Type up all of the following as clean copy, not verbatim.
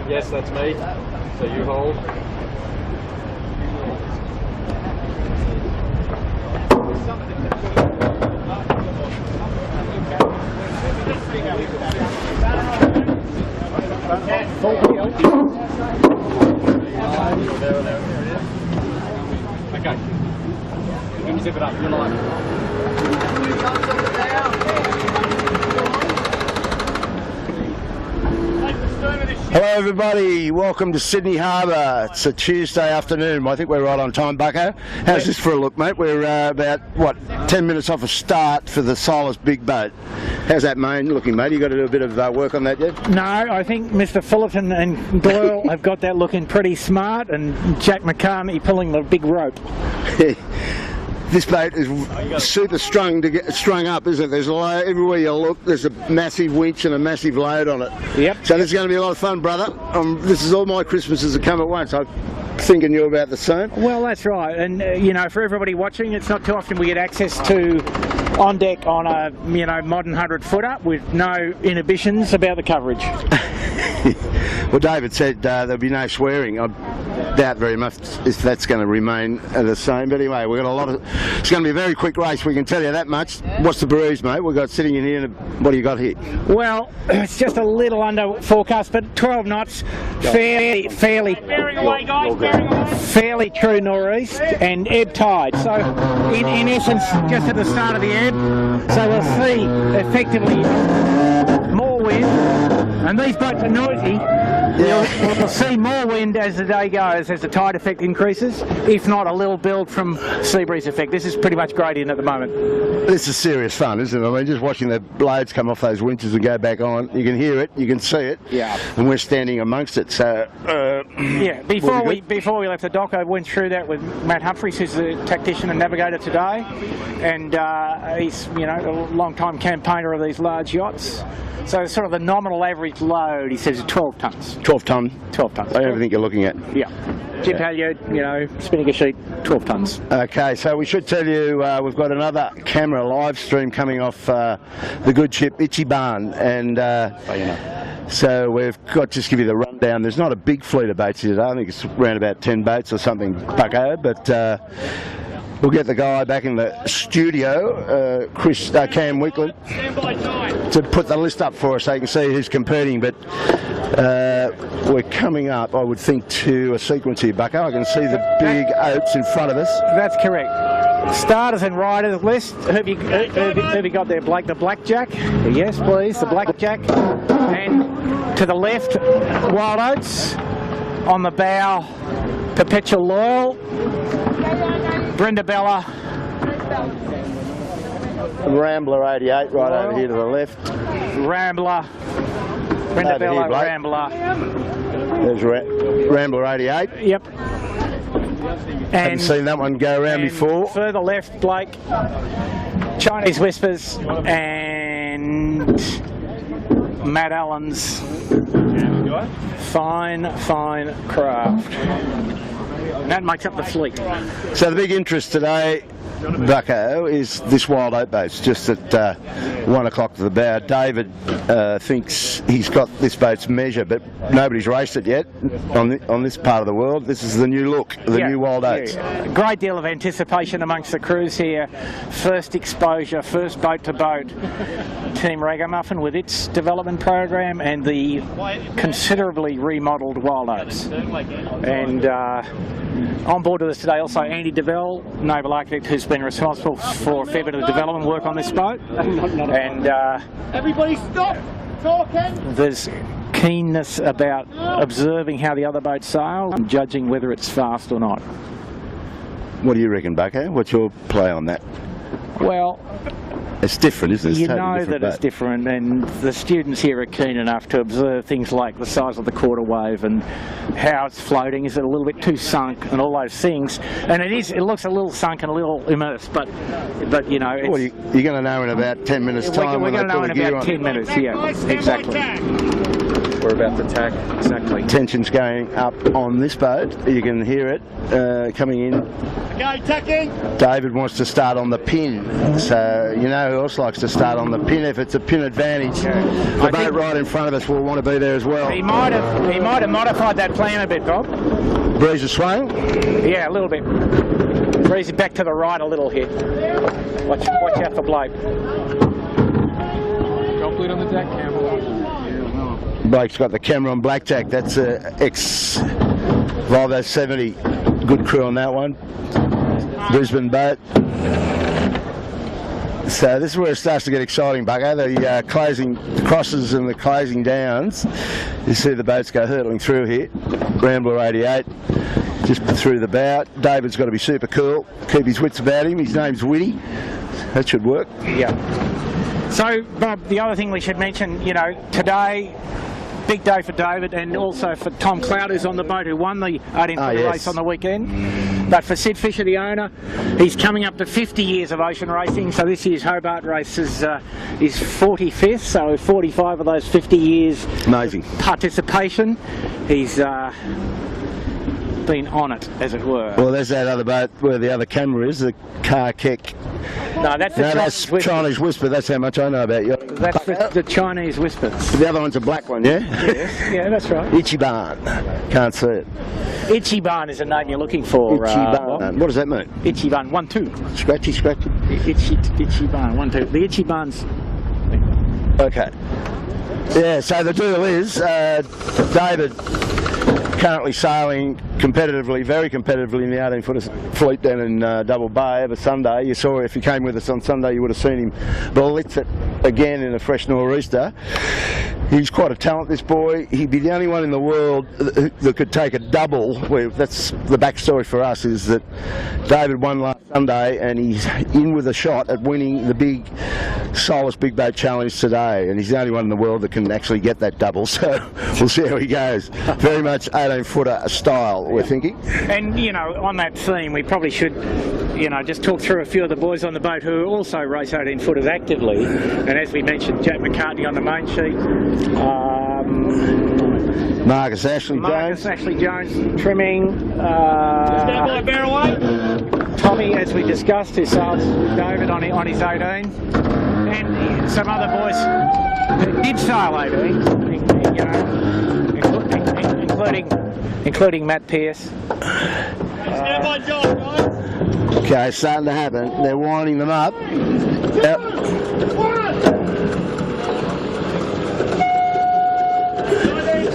Yes, that's me. So you hold. Okay. You can zip it up if you like. Hello everybody, welcome to Sydney Harbour. It's a Tuesday afternoon. I think we're right on time, Bucko. How's this for a look, mate? We're about, 10 minutes off a start for the SOLAS Big Boat. How's that main looking, mate? You got to do a bit of work on that yet? No, I think Mr. Fullerton and Doyle have got that looking pretty smart, and Jack McCartney pulling the big rope. This boat is super strung up, isn't it? There's a load, everywhere you look, there's a massive winch and a massive load on it. Yep. So this is going to be a lot of fun, brother. This is all my Christmases that come at once. I'm thinking you're about the same. Well, that's right. And, for everybody watching, it's not too often we get access to on deck on a, modern 100-footer with no inhibitions about the coverage. Well, David said there'll be no swearing. I doubt very much if that's going to remain the same. But anyway, we've got a lot of... It's going to be a very quick race, we can tell you that much. What's the breeze, mate? We've got sitting in here, what do you got here? Well, it's just a little under forecast, but 12 knots, fairly true northeast and ebb tide. So, in essence, just at the start of the ebb. So we'll see effectively more wind, and these boats are noisy. Yeah. We'll see more wind as the day goes, as the tide effect increases, if not a little build from sea breeze effect. This is pretty much great in at the moment. This is serious fun, isn't it? I mean, just watching the blades come off those winches and go back on, you can hear it, you can see it, yeah. And we're standing amongst it. So yeah. Before we left the dock, I went through that with Matt Humphries, who's the tactician and navigator today, and he's a long-time campaigner of these large yachts. So sort of the nominal average load, he says, is 12 tonnes. 12 tonne? 12 tonnes. Everything you're looking at. Yeah. Jib halyard, spinnaker sheet, 12 tonnes. Okay, so we should tell you we've got another camera live stream coming off the good ship Ichiban, and so we've got, just give you the rundown. There's not a big fleet of boats here today. I think it's around about 10 boats or something, Bucko, but we'll get the guy back in the studio, Cam Wickland, to put the list up for us so you can see who's competing. But we're coming up, I would think, to a sequence here, Bucko. I can see the big Oats in front of us. That's correct. Starters and riders list. Who have you got there, Blake? The Blackjack? Yes, please, the Blackjack. And to the left, Wild Oats. On the bow, Perpetual Loyal. Brenda Bella. Rambler 88 right over here to the left. Rambler. Brenda Bella, here, Rambler. There's Rambler 88. Yep. Haven't seen that one go around before. Further left, Blake, Chinese Whispers and Matt Allen's fine craft. And that makes up the fleet. So the big interest today, Bucko, is this Wild Oat boat. It's just at 1 o'clock to the bow. David thinks he's got this boat's measure, but nobody's raced it yet on this part of the world. This is the new look, the new Wild Oats. Yeah. A great deal of anticipation amongst the crews here. First exposure, first boat to boat. Team Ragamuffin with its development program and the considerably remodelled Wild Oats. And on board with us today also Andy DeVell, naval architect, who's been responsible for a fair bit of development work on this boat. And everybody stop talking. There's keenness about observing how the other boats sail and judging whether it's fast or not. What do you reckon, Bucko? What's your play on that? Well, it's different, isn't it? You know that it's different, and the students here are keen enough to observe things like the size of the quarter wave and how it's floating. Is it a little bit too sunk and all those things? And it looks a little sunk and a little immersed, but you know. Well, you're going to know in about 10 minutes' time. We're going to know in about 10 minutes, yeah, exactly. We're about to tack, exactly. Tension's going up on this boat. You can hear it coming in. Okay, tacking. David wants to start on the pin, so you know who else likes to start on the pin if it's a pin advantage. The boat right in front of us will want to be there as well. He might have modified that plan a bit, Bob. Breeze is swaying. Yeah, a little bit. Breeze it back to the right a little here. Watch out for Blake. Don't bleed on the deck, Campbell. Blake's got the camera on blackjack. That's ex Volvo 70. Good crew on that one. Brisbane boat. So this is where it starts to get exciting, Bugger. The closing crosses and the closing downs. You see the boats go hurtling through here. Rambler 88, just through the bow. David's got to be super cool. Keep his wits about him. His name's Witty. That should work. Yeah. So, Bob, the other thing we should mention, you know, today, big day for David and also for Tom Cloud, who's on the boat, who won the 18-footer race on the weekend. But for Sid Fisher, the owner, he's coming up to 50 years of ocean racing. So this year's Hobart race is his 45th, so 45 of those 50 years. Amazing. Participation. He's been on it, as it were. Well, there's that other boat where the other camera is, the car keck. No, that's the Chinese Whisper. That's how much I know about you. That's the Chinese Whispers. The other one's a black one, yeah? Yes, yeah, that's right. Ichiban. Can't see it. Ichiban is the name you're looking for. Ichiban. What does that mean? Ichiban, 1, 2. Scratchy. Ichiban, 1, 2. The Ichiban's. Okay. Yeah, so the deal is, David currently sailing competitively, very competitively in the 18-footer fleet down in Double Bay over Sunday. You saw, if you came with us on Sunday, you would have seen him blitz it again in a fresh nor'easter. He's quite a talent, this boy. He'd be the only one in the world that could take a double. That's the backstory for us, is that David won last Sunday and he's in with a shot at winning the big SOLAS Big Boat Challenge today, and he's the only one in the world that can actually get that double, so we'll see how he goes. Very much 18-footer style, we're thinking. And, you know, on that theme, we probably should, you know, just talk through a few of the boys on the boat who also race 18-footers actively. And as we mentioned, Jack McCartney on the main sheet. Marcus Ashley Jones trimming. Stand by, bear away. Tommy, as we discussed, who sails David on his 18. And some other boys who did sail 18, you know, including Matt Pearce. Stand by, John, guys. Okay, starting to happen. They're winding them up. Yep.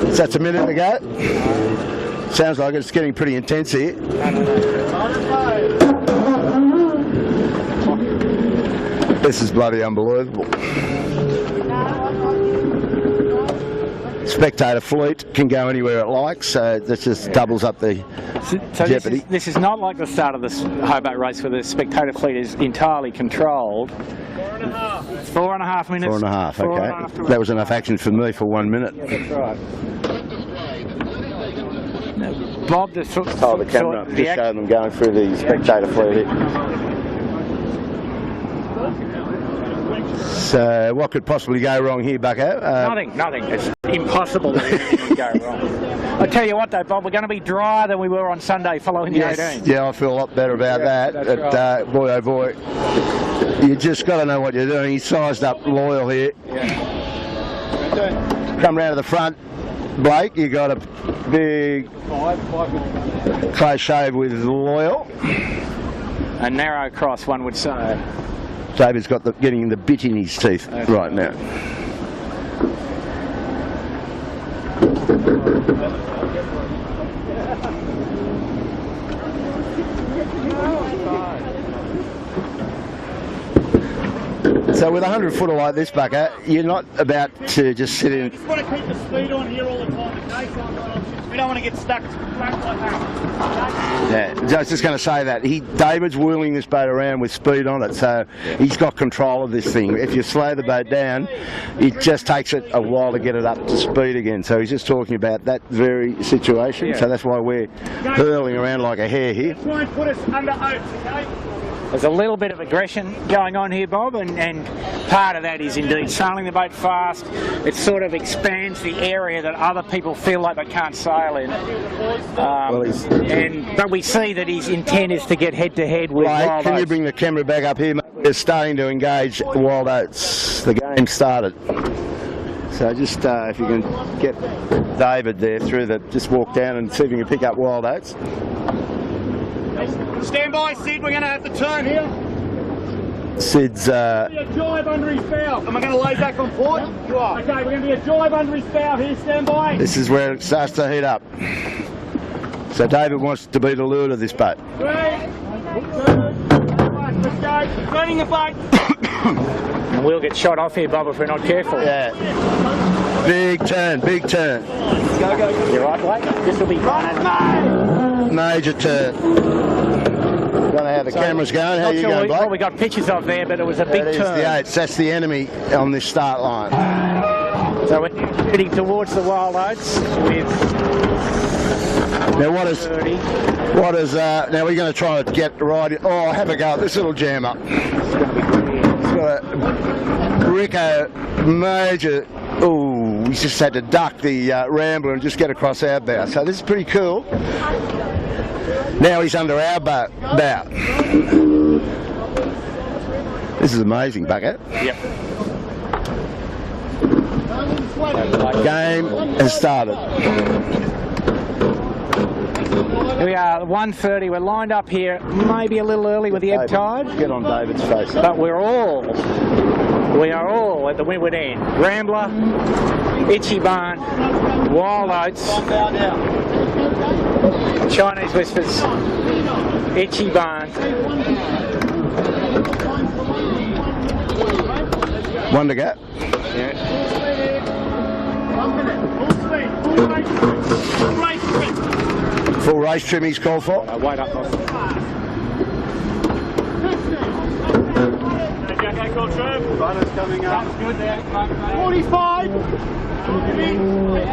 So that's a minute to go. Sounds like it's getting pretty intense here. This is bloody unbelievable. Spectator fleet can go anywhere it likes, so this just doubles up the jeopardy. This is not like the start of this Hobart race where the spectator fleet is entirely controlled. 4.5 minutes. 4.5, okay. That was enough action for me for 1 minute. Yeah, that's right. Bob, the camera just showed them going through the spectator fleet here. So what could possibly go wrong here, Bucko? Nothing. It's impossible that anything would go wrong. I tell you what though, Bob, we're going to be drier than we were on Sunday following the 18. Yeah, I feel a lot better about that. But right. Boy oh boy, you just got to know what you're doing. He's sized up Loyal here. Yeah. Come round to the front, Blake. You got a big close shave with Loyal. A narrow cross, one would say. David's got getting the bit in his teeth right now. So with a 100-footer like this, Bucker, you're not about to just sit in. I just want to keep the speed on here all the time, okay? So we don't want to get stuck like that. Yeah, I was just going to say that. David's wheeling this boat around with speed on it, so he's got control of this thing. If you slow the boat down, it just takes it a while to get it up to speed again. So he's just talking about that very situation. So that's why we're hurling around like a hare here. Try and put us under Oats, okay? There's a little bit of aggression going on here, Bob, and part of that is indeed sailing the boat fast. It sort of expands the area that other people feel like they can't sail in. But we see that his intent is to get head-to-head with Wild Can Oats. you bring the camera back up here, mate? We're starting to engage Wild Oats. The game started. So just if you can get David there through just walk down and see if you can pick up Wild Oats. Stand by, Sid. We're going to have to turn here. Sid's A jibe under his bow. Am I going to lay back on port? You are. Okay, we're going to be a jibe under his bow here. Stand by. This is where it starts to heat up. So David wants to be the lure of this boat. Let's go. Running the boat. And we'll get shot off here, Bob, if we're not careful. Yeah. Big turn, big turn. Go, go, go. You're right, Blake. This will be fun. Major turn. Don't know how the camera's going. How you going, Blake? Well, we got pictures of there, but it was a big That is turn. the Oats. That's the enemy on this start line. So we're heading towards the Wild Oats with Now now we're going to try to get right. Oh, have a go at this little jam up. It's got a Rico major. Oh, we just had to duck the Rambler and just get across our bow. So this is pretty cool. Now he's under our bow. This is amazing, Bucket. Yep. Game has started. Here we are, 1:30. We're lined up here, maybe a little early with the ebb tide, Get on David's face. but we are all at the windward end. Rambler, Itchy Barn, Wild Oats, Chinese Whispers, Itchy Barn. One to go. Yeah. 1 minute. Full speed. Full race trim. Full race trim. Full race trim he's called for. Wait up, Bob. Okay, cool trim. Runner's coming up. 45.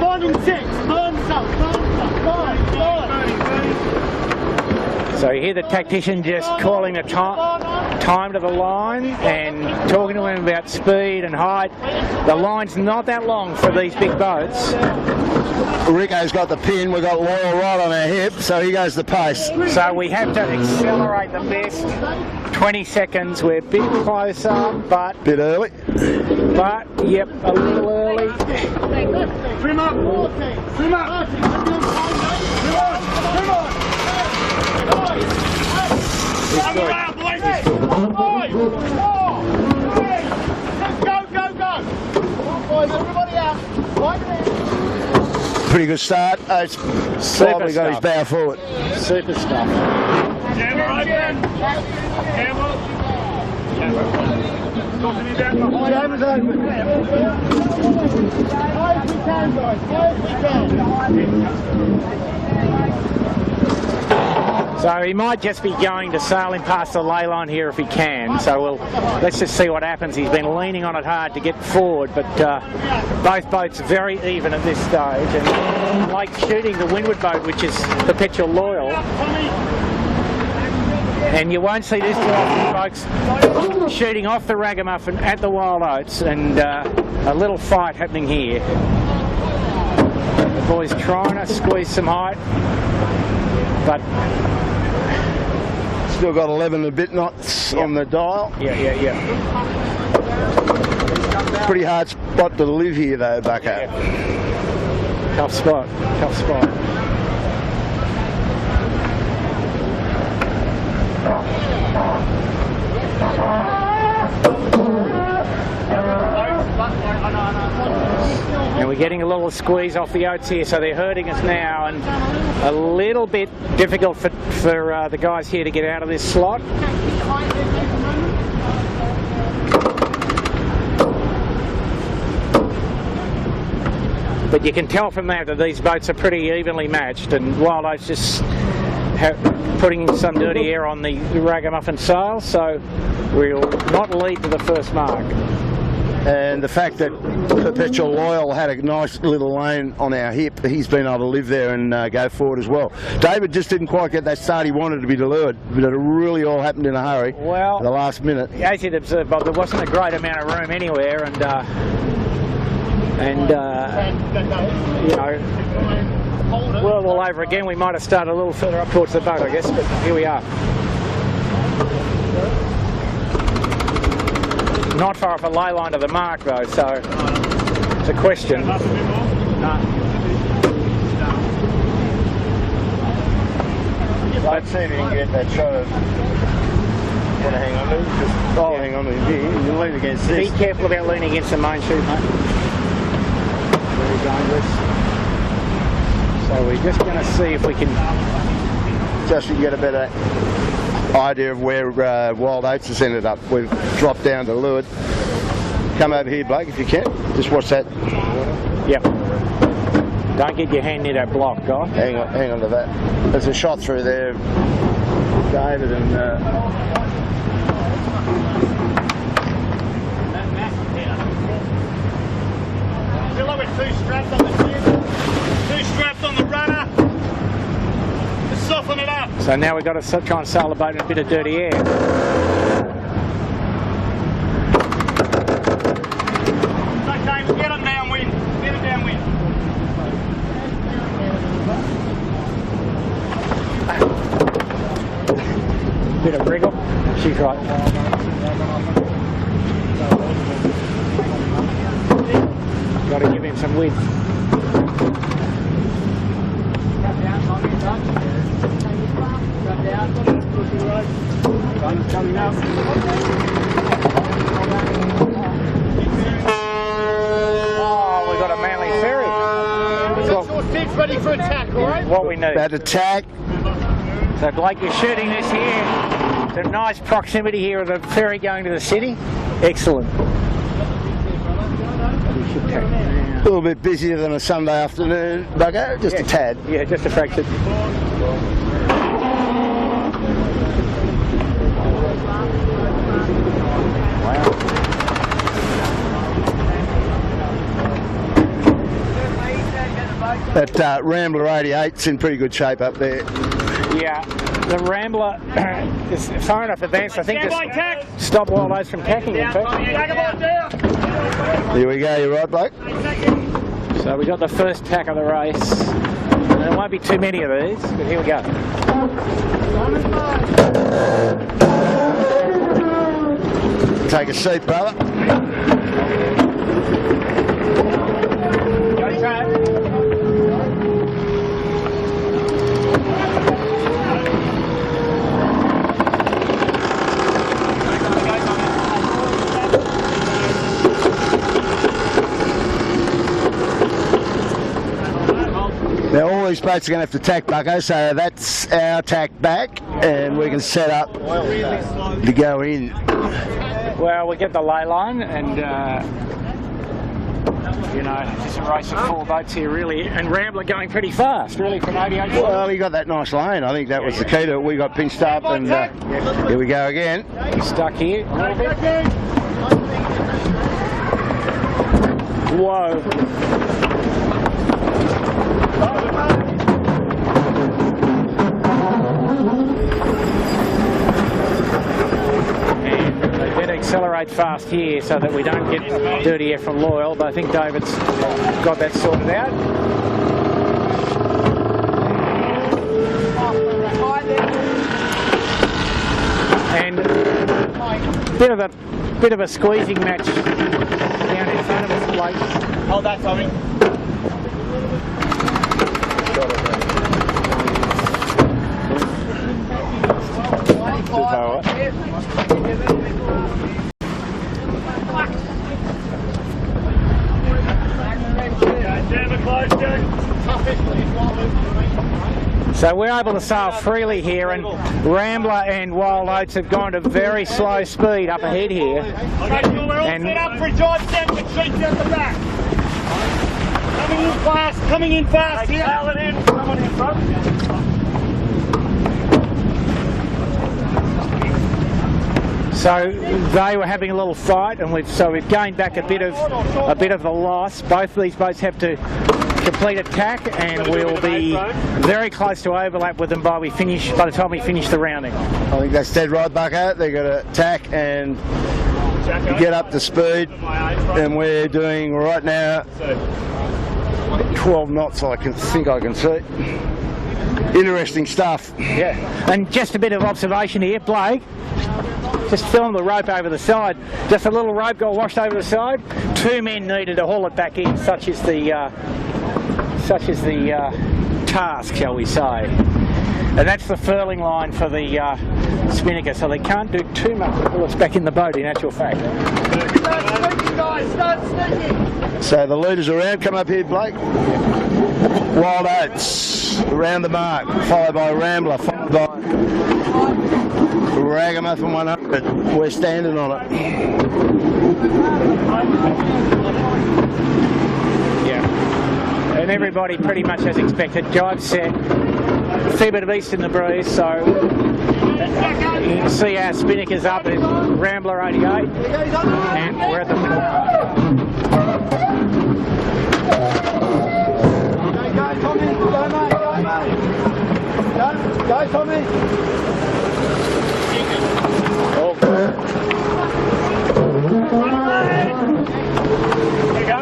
Burning 6. Burn some. Burn. So you hear the tactician just calling the time to the line and talking to him about speed and height. The line's not that long for these big boats. Rico's got the pin. We've got Loyal right on our hip, so he goes the pace. So we have to accelerate the best. 20 seconds. We're a bit closer, but Bit early. yep, a little early. Trim up. Trim up. Trim on. I'm around, boys. 5, 4, 3. Go. Boys, everybody out. Pretty good start. Oats slightly got his bow forward. Super stuff. Camera open. Camera. Talking about the high. Camera's open. High as we can, guys. High as we can. So he might just be going to sailing past the ley line here if he can. So let's just see what happens. He's been leaning on it hard to get forward, but both boats are very even at this stage. And like shooting the windward boat, which is Perpetual Loyal. And you won't see this too often, folks, shooting off the Ragamuffin at the Wild Oats, and a little fight happening here. The boys trying to squeeze some height, but Still got 11 and a bit knots on the dial. yeah. Pretty hard spot to live here though, Bucko. Tough spot. And we're getting a little squeeze off the Oats here, so they're hurting us now, and a little bit difficult for the guys here to get out of this slot. But you can tell from that these boats are pretty evenly matched, and Wild Oats just putting some dirty air on the Ragamuffin sail, so we'll not lead to the first mark. And the fact that Perpetual Loyal had a nice little lane on our hip, he's been able to live there and go forward as well. David just didn't quite get that start he wanted to be delivered, but it really all happened in a hurry. Well, at the last minute. As you'd observed, Bob, there wasn't a great amount of room anywhere, and you know, world all over again. We might have started a little further up towards the boat, I guess, but here we are. Not far off a ley line to the mark though, so it's a question. Let's see if you can get that shot of. Gotta hang on to it. Just hang on to it. You lean against this. Be careful about leaning against the main chute, mate. Very dangerous. So we're just going to see if we can just to get a better idea of where Wild Oats has ended up. We've dropped down to leeward. Come over here, Blake, if you can. Just watch that. Yep. Don't get your hand near that block, guy. Hang on to that. There's a shot through there, David, and feel like we're too strapped on the jib, too strapped on the rudder. Just soften it up. So now we've got to try and sail the boat in a bit of dirty air. It's okay, we'll get them downwind. Get them downwind. Bit of wriggle. She's right. Got to give him some width. Coming up. Oh, we've got a Manly ferry. Short ready for attack, alright? What we need. that attack. So Blake, you're shooting this here. It's a nice proximity here of the ferry going to the city. Excellent. A little bit busier than a Sunday afternoon, Bugger, just a tad. Yeah, just a fraction. Wow. That Rambler 88's in pretty good shape up there. Yeah, the Rambler is far enough advanced, I think, to stop Wild Oats from tacking, in fact. Here we go, you're right, bloke. So we got the first tack of the race. And there won't be too many of these, but here we go. Take a seat, brother. Now all these boats are going to have to tack, Bucko, so that's our tack back and we can set up to go in. Well, we get the ley line and, you know, it's a race of four boats here really, and Rambler going pretty fast really from 88. Well, he got that nice lane. I think that was the key to it. We got pinched up and here we go again. Stuck here. Whoa. And they better accelerate fast here so that we don't get dirty air from Loyal, but I think David's got that sorted out. And bit of a squeezing match down in front of us, Blake. Hold that, Tommy. So we're able to sail freely here, and Rambler and Wild Oats have gone to very slow speed up ahead here. We're all set up for a drive down the street down the back. Coming in fast here. Someone in front. So they were having a little fight, and we've gained back a bit of the loss. Both of these boats have to complete a tack, and we'll be very close to overlap with them by the time we finish the rounding. I think that's dead right, Bucko. They've got to tack and get up to speed, and we're doing right now 12 knots. I think I can see. Interesting stuff. Yeah, and just a bit of observation here, Blake. Just film the rope over the side. Just a little rope got washed over the side. 2 men needed to haul it back in. Such is the task, shall we say. And that's the furling line for the spinnaker, so they can't do too much to pull us back in the boat, in actual fact. Start sneaking, guys, start sneaking. So the leaders around, come up here, Blake. Wild Oats, around the mark, followed by Rambler, followed by Ragamuffin 100. We're standing on it. Yeah, and everybody pretty much as expected. Jibe set, a fair bit of east in the breeze, so you can see our spinnaker's up at Rambler 88, and we're at the middle part. Go, Tommy, go, mate, go, mate. Go, Tommy. All good. There you go.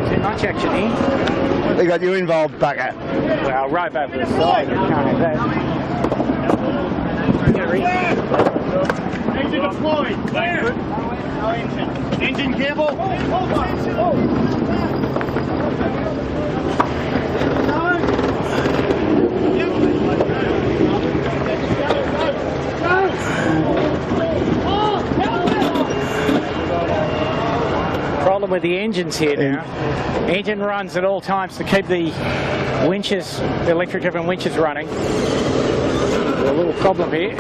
Too much action here. They got you involved, Bucko. Well, rope over the side, you can't have that. Engine deployed. Clear. No engine. Engine cable. Problem with the engines here now. Engine runs at all times to keep the winches, the electric driven winches running. A little problem here.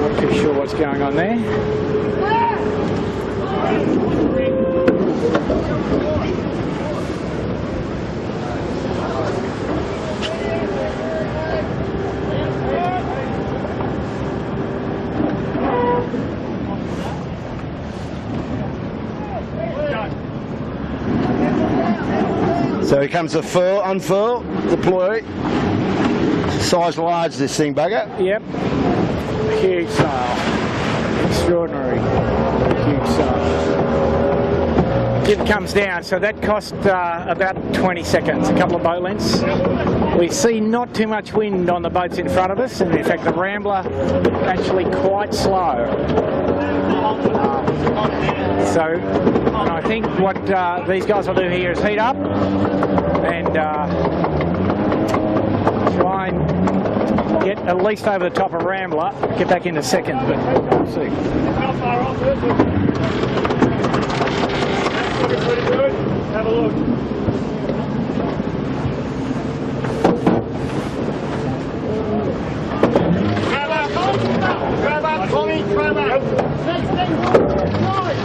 Not too sure what's going on there. So here comes the furl, unfurl, deploy. Size large, this thing, Bugger. Yep. Huge sail. Extraordinary. Huge sail. Jib comes down, so that cost about 20 seconds, a couple of boat lengths. We see not too much wind on the boats in front of us, and in fact the Rambler actually quite slow. So I think what these guys will do here is heat up and try and get at least over the top of Rambler, get back in a second, but we'll see. How far off is it? That's looking pretty good. Have a look. Grab up, Tommy, grab up.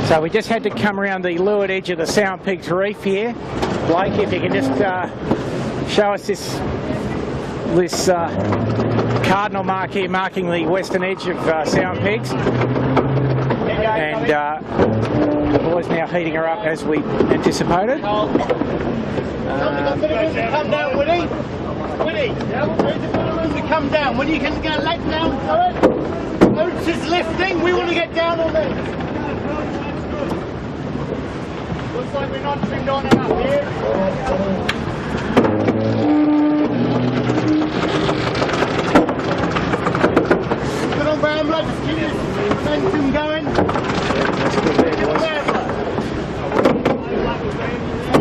So we just had to come around the leeward edge of the Sound Pigs Reef here. Blake, if you can just show us this cardinal mark here marking the western edge of Sound Pigs. And the boys now heating her up as we anticipated. Come down, Woody. Woody, where's the room to come down? When you can get let down, Oats is lifting. We want to get down on there. Looks like we're not trimmed on enough here. Good on, Rambler. Just keep this momentum going.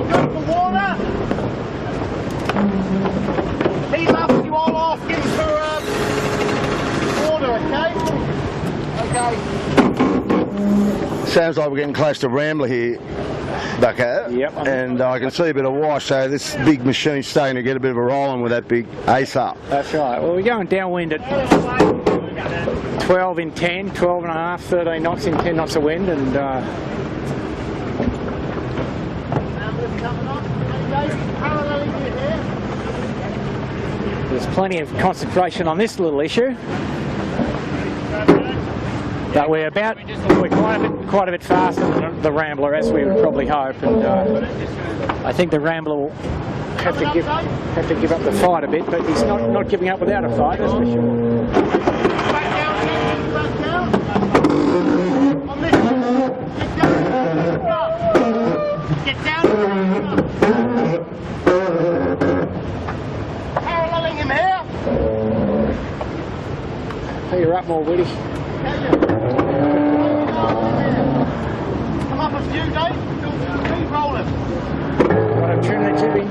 Go for water. Heat up, you all asking for water, okay? Okay. Sounds like we're getting close to Rambler here, Bucko. Yep. And I can see a bit of wash, so this big machine's starting to get a bit of a roll on with that big ace up. That's right. Well, we're going downwind at 12 in 10, 12 and a half, 13 knots in 10 knots of wind, and Rambler's coming on. Paralleling you here. There's plenty of concentration on this little issue. But we're quite a bit faster than the Rambler, as we would probably hope, and I think the Rambler will have to give up the fight a bit, but he's not giving up without a fight, that's for sure. Back down. On this one. Get down. Paralleling him here. Hey, you're up more, Woody. Come up a few, Dave. Keep rolling. Got him trim the tubing.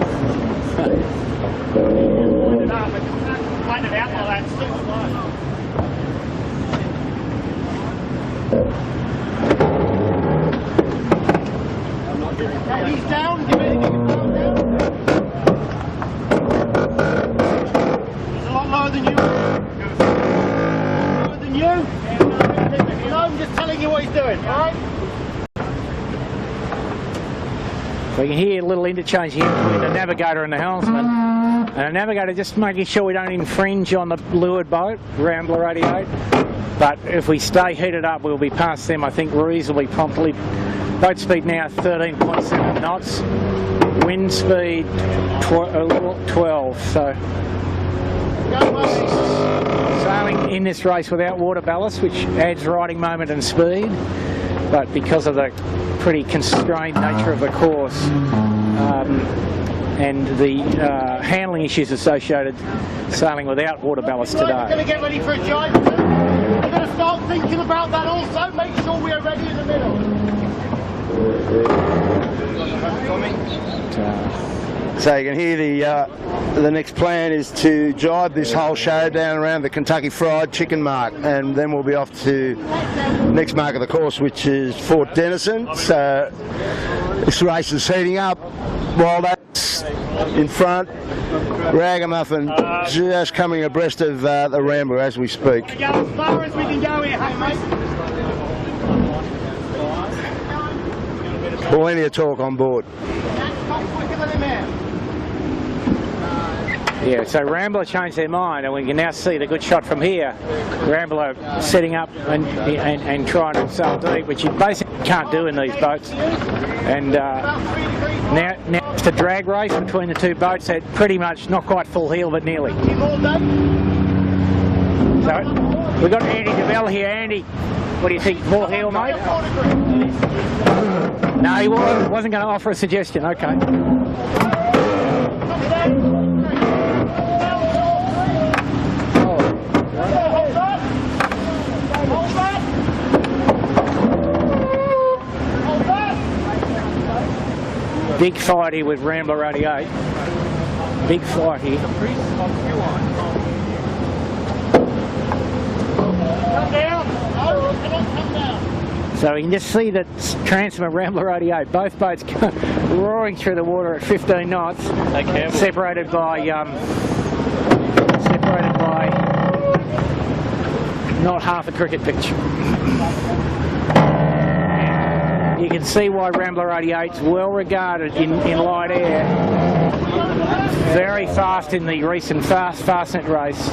Wind it out while that's still slow. He's down. Give it down. He's a lot lower than you. Lower than you. No, I'm just telling you what he's doing, alright? We can hear a little interchange here between the navigator and the helmsman. And the navigator just making sure we don't infringe on the leeward boat, Rambler 88. But if we stay heated up, we'll be past them, I think, reasonably promptly. Boat speed now 13.7 knots. Wind speed 12. So sailing in this race without water ballast, which adds riding moment and speed. But because of the pretty constrained nature of the course and the handling issues associated sailing without water ballast today. We're going to get ready for a jibe. We're going to start thinking about that also. Make sure we are ready in the middle. So you can hear the next plan is to jibe this whole show down around the Kentucky Fried Chicken mark, and then we'll be off to the next mark of the course, which is Fort Denison. So this race is heating up. Wild Oats in front, Ragamuffin just coming abreast of the Rambler as we speak. We go as far as we can go here, hey mate. Plenty of talk on board. Yeah, so Rambler changed their mind, and we can now see the good shot from here. Rambler setting up and trying to sail deep, which you basically can't do in these boats. And now it's a drag race between the two boats at pretty much not quite full heel, but nearly. So we've got Andy DeBell here. Andy, what do you think? Full heel, mate? No, he wasn't going to offer a suggestion. Okay. Big fight here with Rambler 88. Big fight here. Come down. Come down. So you can just see the transom of Rambler 88. Both boats roaring through the water at 15 knots, separated by not half a cricket pitch. You can see why Rambler 88 is well regarded in light air. Very fast in the recent Fastnet race,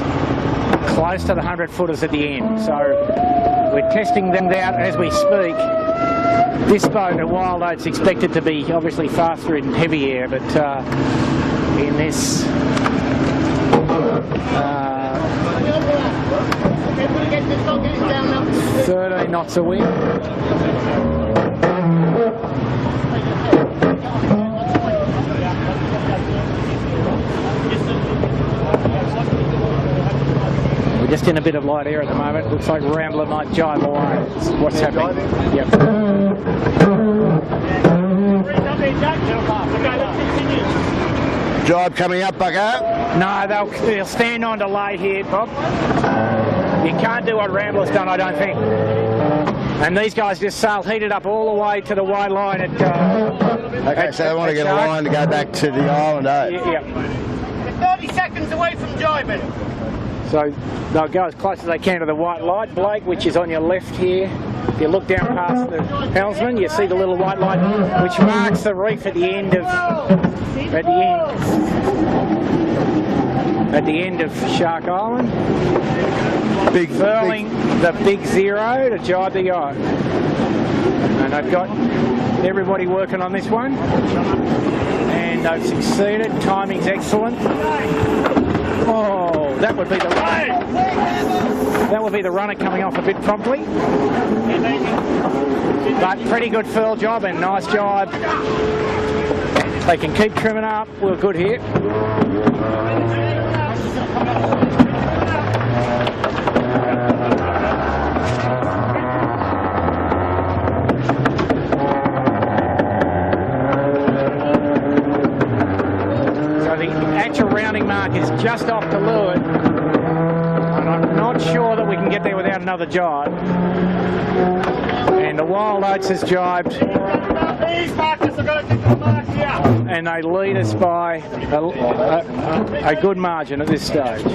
close to the 100 footers at the end. So we're testing them out as we speak. This boat at Wild Oats expected to be obviously faster in heavy air, but in this 13 knots of wind. We're just in a bit of light air at the moment. Looks like Rambler might jibe away. What's happening? Yep. Jibe coming up, Bucko? No, they'll stand on delay here, Bob. You can't do what Rambler's done, I don't think. And these guys just sailed heated up all the way to the white line at... okay, so they want to get a line to go back to the island, eh? Yeah. We're 30 seconds away from jibing. So they'll go as close as they can to the white light, Blake, which is on your left here. If you look down past the helmsman, you see the little white light, which marks the reef at the end of Shark Island. Furling the Big Zero to jibe the yacht, and they've got everybody working on this one, and they've succeeded. Timing's excellent. Oh, that would be the runner coming off a bit promptly, but pretty good furl job and nice jibe. They can keep trimming up. We're good here. Rounding mark is just off the leeward, and I'm not sure that we can get there without another jibe. And the Wild Oats has jibed, and they lead us by a good margin at this stage.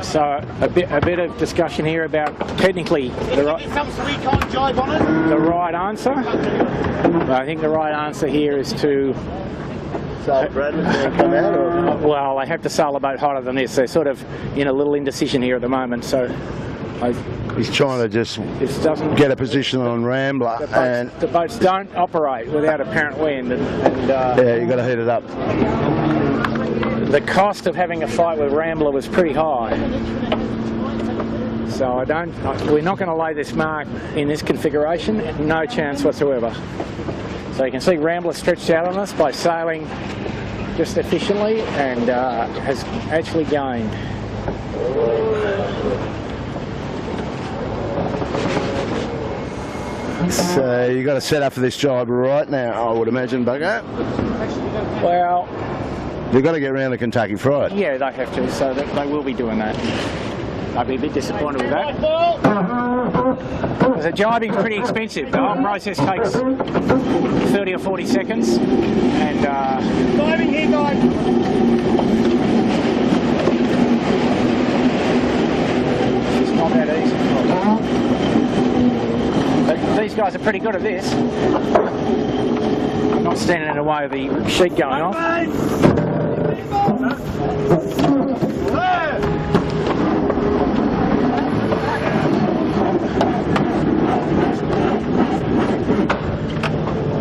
So a bit of discussion here about technically the right answer. I think the right answer here is to well, they have to sail a boat hotter than this. They're sort of in a little indecision here at the moment. So he's trying to just get a position on Rambler, and the boats don't operate without apparent wind. Yeah, you got to heat it up. The cost of having a fight with Rambler was pretty high, so we're not going to lay this mark in this configuration. No chance whatsoever. So you can see Rambler stretched out on us by sailing just efficiently, and has actually gained. So you got to set up for this job right now, I would imagine, Bugger. Well, they've got to get around the Kentucky Fried. Yeah, they have to, so they will be doing that. I'd be a bit disappointed with that. Because the jibing's pretty expensive. The whole process takes 30 or 40 seconds. And diving here, guys. It's not that easy. But these guys are pretty good at this. I'm not standing in the way of the sheet going off.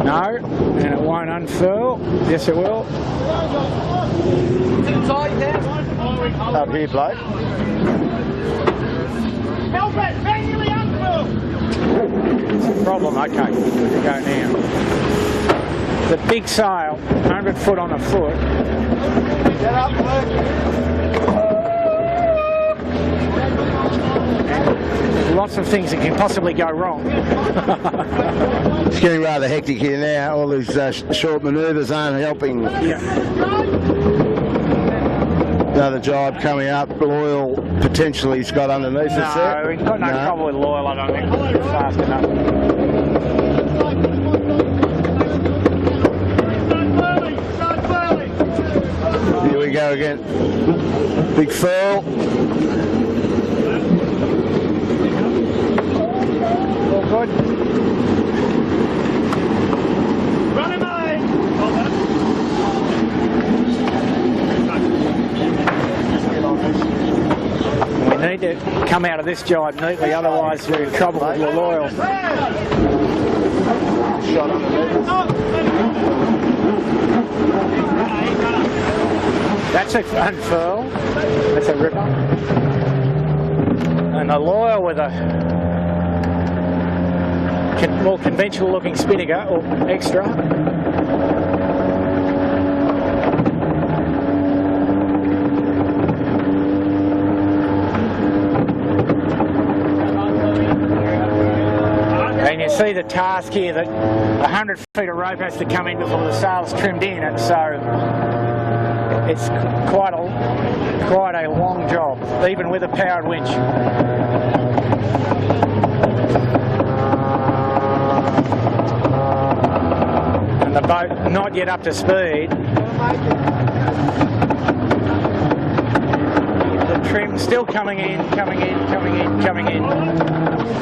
No, and it won't unfurl. Yes, it will. Up here, bloke. Help it! Manually unfurl! It's a problem. Okay, good to go now. The big sail, 100 foot on a foot. Get up, Lots of things that can possibly go wrong. It's getting rather hectic here now. All these short manoeuvres aren't helping. Yeah. Another jibe coming up. Loyal potentially has got underneath us there. No, we've got no trouble with Loyal, I don't think. Fast enough. Here we go again. Big furl. All good. Run him away! We need to come out of this jibe neatly, otherwise we're in trouble with your Loyal. Shot underneath. That's a unfurl. That's a ripper. And a Loyal with a more conventional looking spinnaker or extra. And you see the task here that 100 feet of rope has to come in before the sail's trimmed in, and so it's quite a long job, even with a powered winch. And the boat not yet up to speed. coming in.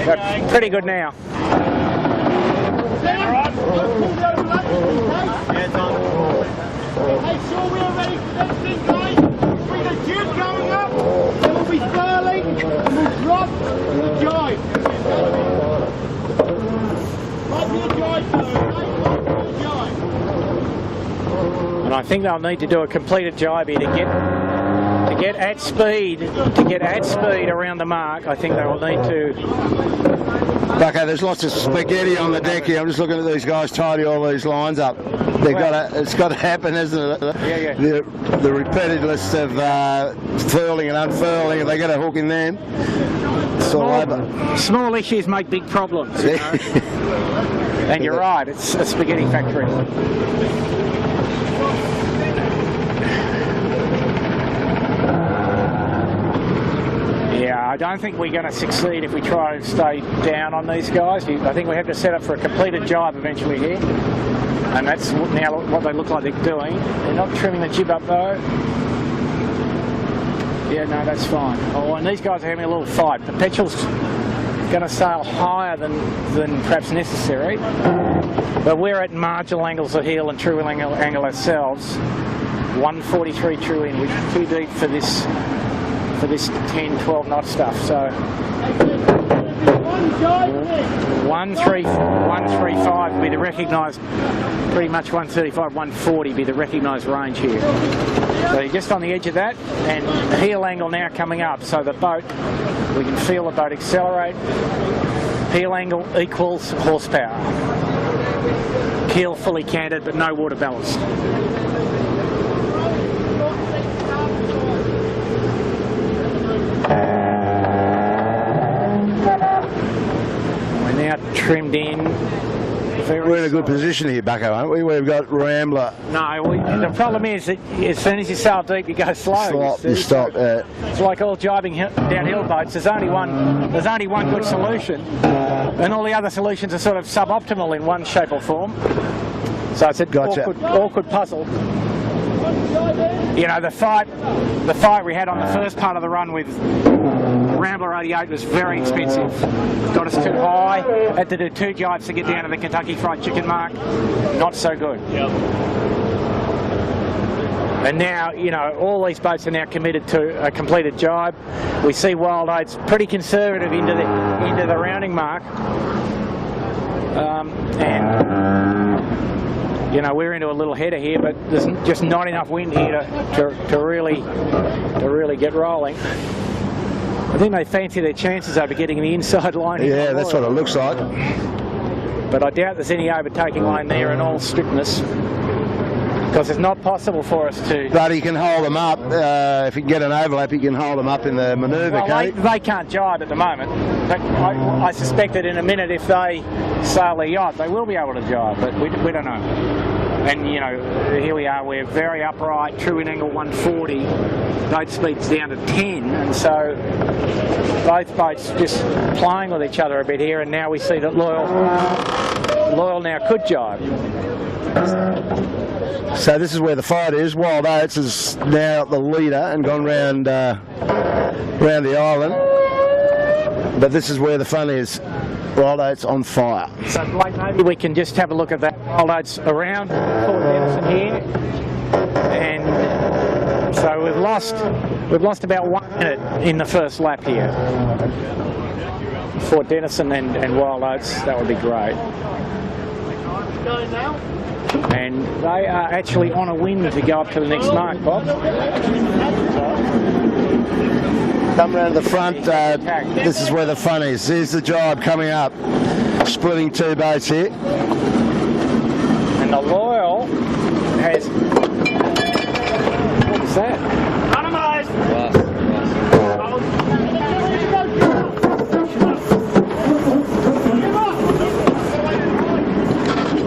They're pretty good now. Make sure we are ready for next thing, guys. Bring the jib going up. It will be furling. We'll drop the jibe. Right to the jibe, right to the jibe. And I think they'll need to do a completed jibe here to get at speed around the mark. I think they will need to. Okay, there's lots of spaghetti on the deck here. I'm just looking at these guys tidy all these lines up. It's got to happen, isn't it? Yeah. The repetitiveness of furling and unfurling, if they get a hook in them, it's all over. Small issues make big problems, you know? And you're right, it's a spaghetti factory. Yeah, I don't think we're going to succeed if we try to stay down on these guys. I think we have to set up for a completed jibe eventually here. And that's now what they look like they're doing. They're not trimming the jib up though. Yeah, no, that's fine. Oh, and these guys are having a little fight. Perpetual's going to sail higher than perhaps necessary. But we're at marginal angles of heel and true angle ourselves. 143 true in, which is too deep for this 10, 12 knot stuff. So 135 would be the recognised, pretty much 135, 140 be the recognised range here. So you're just on the edge of that, and heel angle now coming up. So the boat, we can feel the boat accelerate. Heel angle equals horsepower. Keel fully canted, but no water ballast. We're now trimmed in. We're in a good position here, Bucko, aren't we? We've got Rambler. No, the problem is that as soon as you sail deep, you go slow. You stop. It's like all jibing downhill boats. There's only one good solution, and all the other solutions are sort of suboptimal in one shape or form. So it's an awkward puzzle. You know, the fight we had on the first part of the run with Rambler 88 was very expensive. Got us too high. Had to do 2 jibes to get down to the Kentucky Fried Chicken mark. Not so good. Yep. And now, you know, all these boats are now committed to a completed jibe. We see Wild Oats pretty conservative into the rounding mark, you know, we're into a little header here, but there's just not enough wind here to really get rolling. I think they fancy their chances over getting the inside line. Yeah, that's what it looks like. But I doubt there's any overtaking line there in all strictness, because it's not possible for us to. But he can hold them up. If he can get an overlap, he can hold them up in the manoeuvre. Well, they can't jibe at the moment. But I suspect that in a minute, if they sail their yacht, they will be able to jibe. But we don't know. And you know, here we are. We're very upright, true in angle 140. Boat speed's down to 10, and so both boats just playing with each other a bit here. And now we see that Loyal now could jibe. So this is where the fight is. Wild Oats is now the leader and gone round the island. But this is where the fun is. Wild Oats on fire. So Blake, maybe we can just have a look at that. Wild Oats around Port Denison here, and so we've lost about 1 minute in the first lap here. Fort Denison and Wild Oats, that would be great. And they are actually on a wind to go up to the next mark, Bob. Come round the front, this is where the fun is. Here's the jibe coming up, splitting 2 boats here. And the Loyal has, what was that?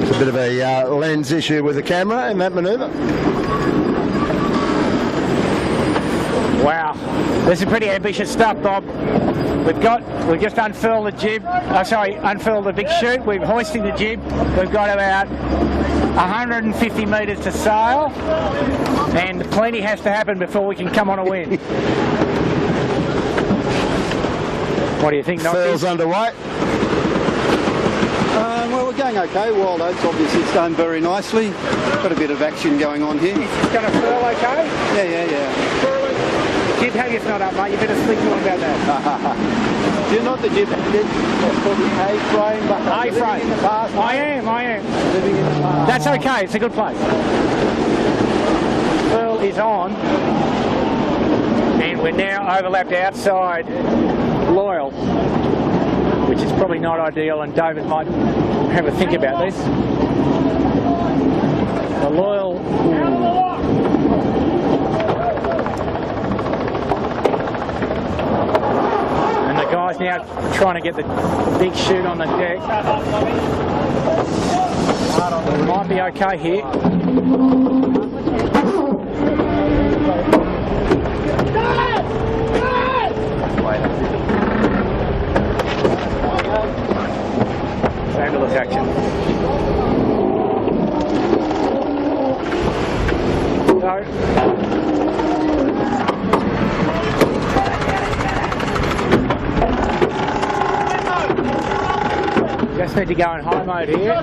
It's a bit of a lens issue with the camera in that manoeuvre. Wow, this is pretty ambitious stuff, Bob. We've just unfurled the jib. Unfurled the big chute. We've hoisted the jib. We've got about 150 metres to sail, and plenty has to happen before we can come on a wind. What do you think, Feels Noxie? underway. Well, we're going okay. Wild Oats obviously it's done very nicely. Got a bit of action going on here. It's going to furl okay? Yeah. Jib hanging's not up, mate. You better speak to him about that. Do you know what the jib did? What's called the A-frame? A-frame. In the past. I am. Living in the past. That's okay. It's a good place. Furl is on. And we're now overlapped outside Loyal, which is probably not ideal, and David might have a think about this. The Loyal... And the guy's now trying to get the big chute on the deck. It might be okay here. Fabulous action. So, just need to go in high mode here. A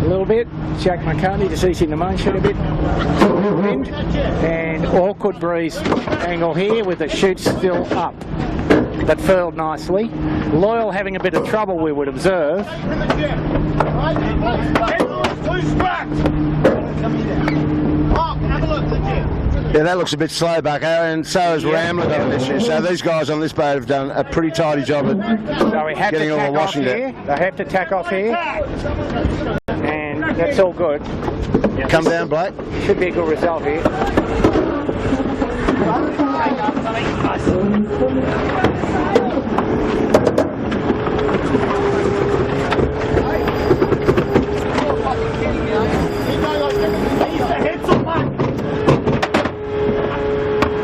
little bit. Jack McCartney just easing the main chute a bit. Wind. And awkward breeze angle here with the chute still up. But furled nicely. Loyal having a bit of trouble, we would observe. Yeah, that looks a bit slow, Bucko, and so is Ramlet on this year. So these guys on this boat have done a pretty tidy job at So we have getting to all the tack off washing here. down. They have to tack off here. And that's all good. Come down, Blake. Should be a good result here.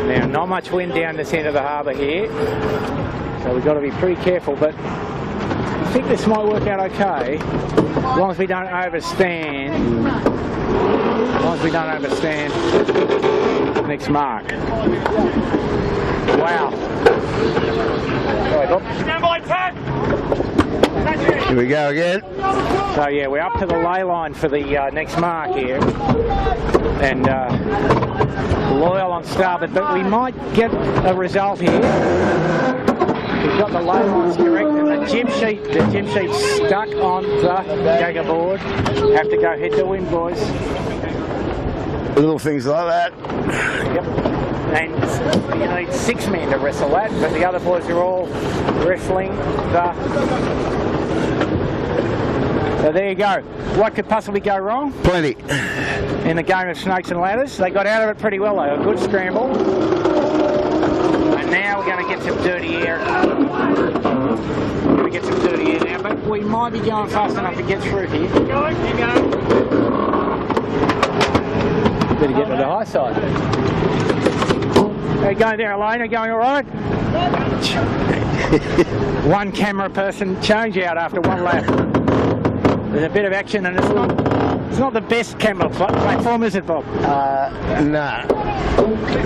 Now, not much wind down this end of the harbour here, so we've got to be pretty careful, but I think this might work out okay, as long as we don't overstand. As long as we don't overstand next mark. Wow. Sorry, Bob. Stand by, Pat! Here we go again. So yeah, we're up to the ley line for the next mark here, and Loyal on starboard, but we might get a result here. We've got the ley lines correct, and the jib sheet's stuck on the Gagger board. Have to go head to wind, boys. Little things like that. Yep. And you need 6 men to wrestle that, but the other boys are all wrestling the... So there you go. What could possibly go wrong? Plenty. In the game of snakes and ladders. They got out of it pretty well though. A good scramble. And now we're going to get some dirty air. We're going to get some dirty air now, but we might be going fast enough to get through here. Keep going. Better get to the high side. How you going there, Elena? Going all right? One camera person change out after one lap. There's a bit of action, and it's not the best camera platform, is it, Bob? No.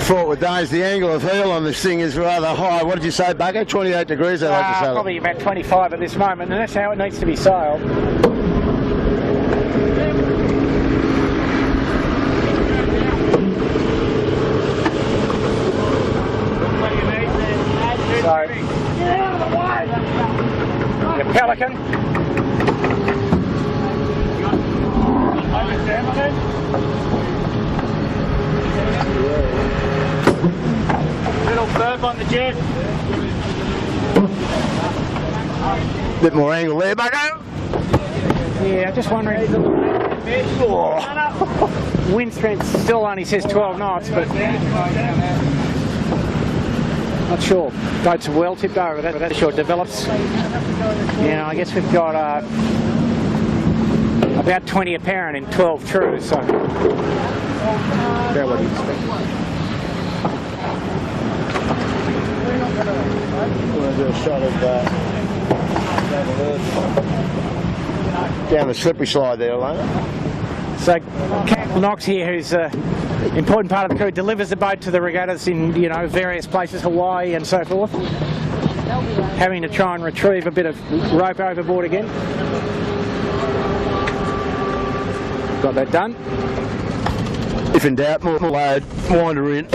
Fraught with days. The angle of heel on this thing is rather high. What did you say, Bucko? 28 degrees, I like to say. Probably about 25 at this moment, and that's how it needs to be sailed. So, your Pelican. Little curve on the jet. Bit more angle there, Bucko. Yeah, I'm just wondering. Wind strength still only says 12 knots, but not sure. Boat's well tipped over. That sure develops. I guess we've got about 20 apparent in 12 true, so about what you expect. I'm going to do a shot of down the slippery slide there, Alana. So Captain Knox here, who's an important part of the crew, delivers the boat to the regattas in various places, Hawaii and so forth. having to try and retrieve a bit of rope overboard again. Got that done. If in doubt, more load, wind her in.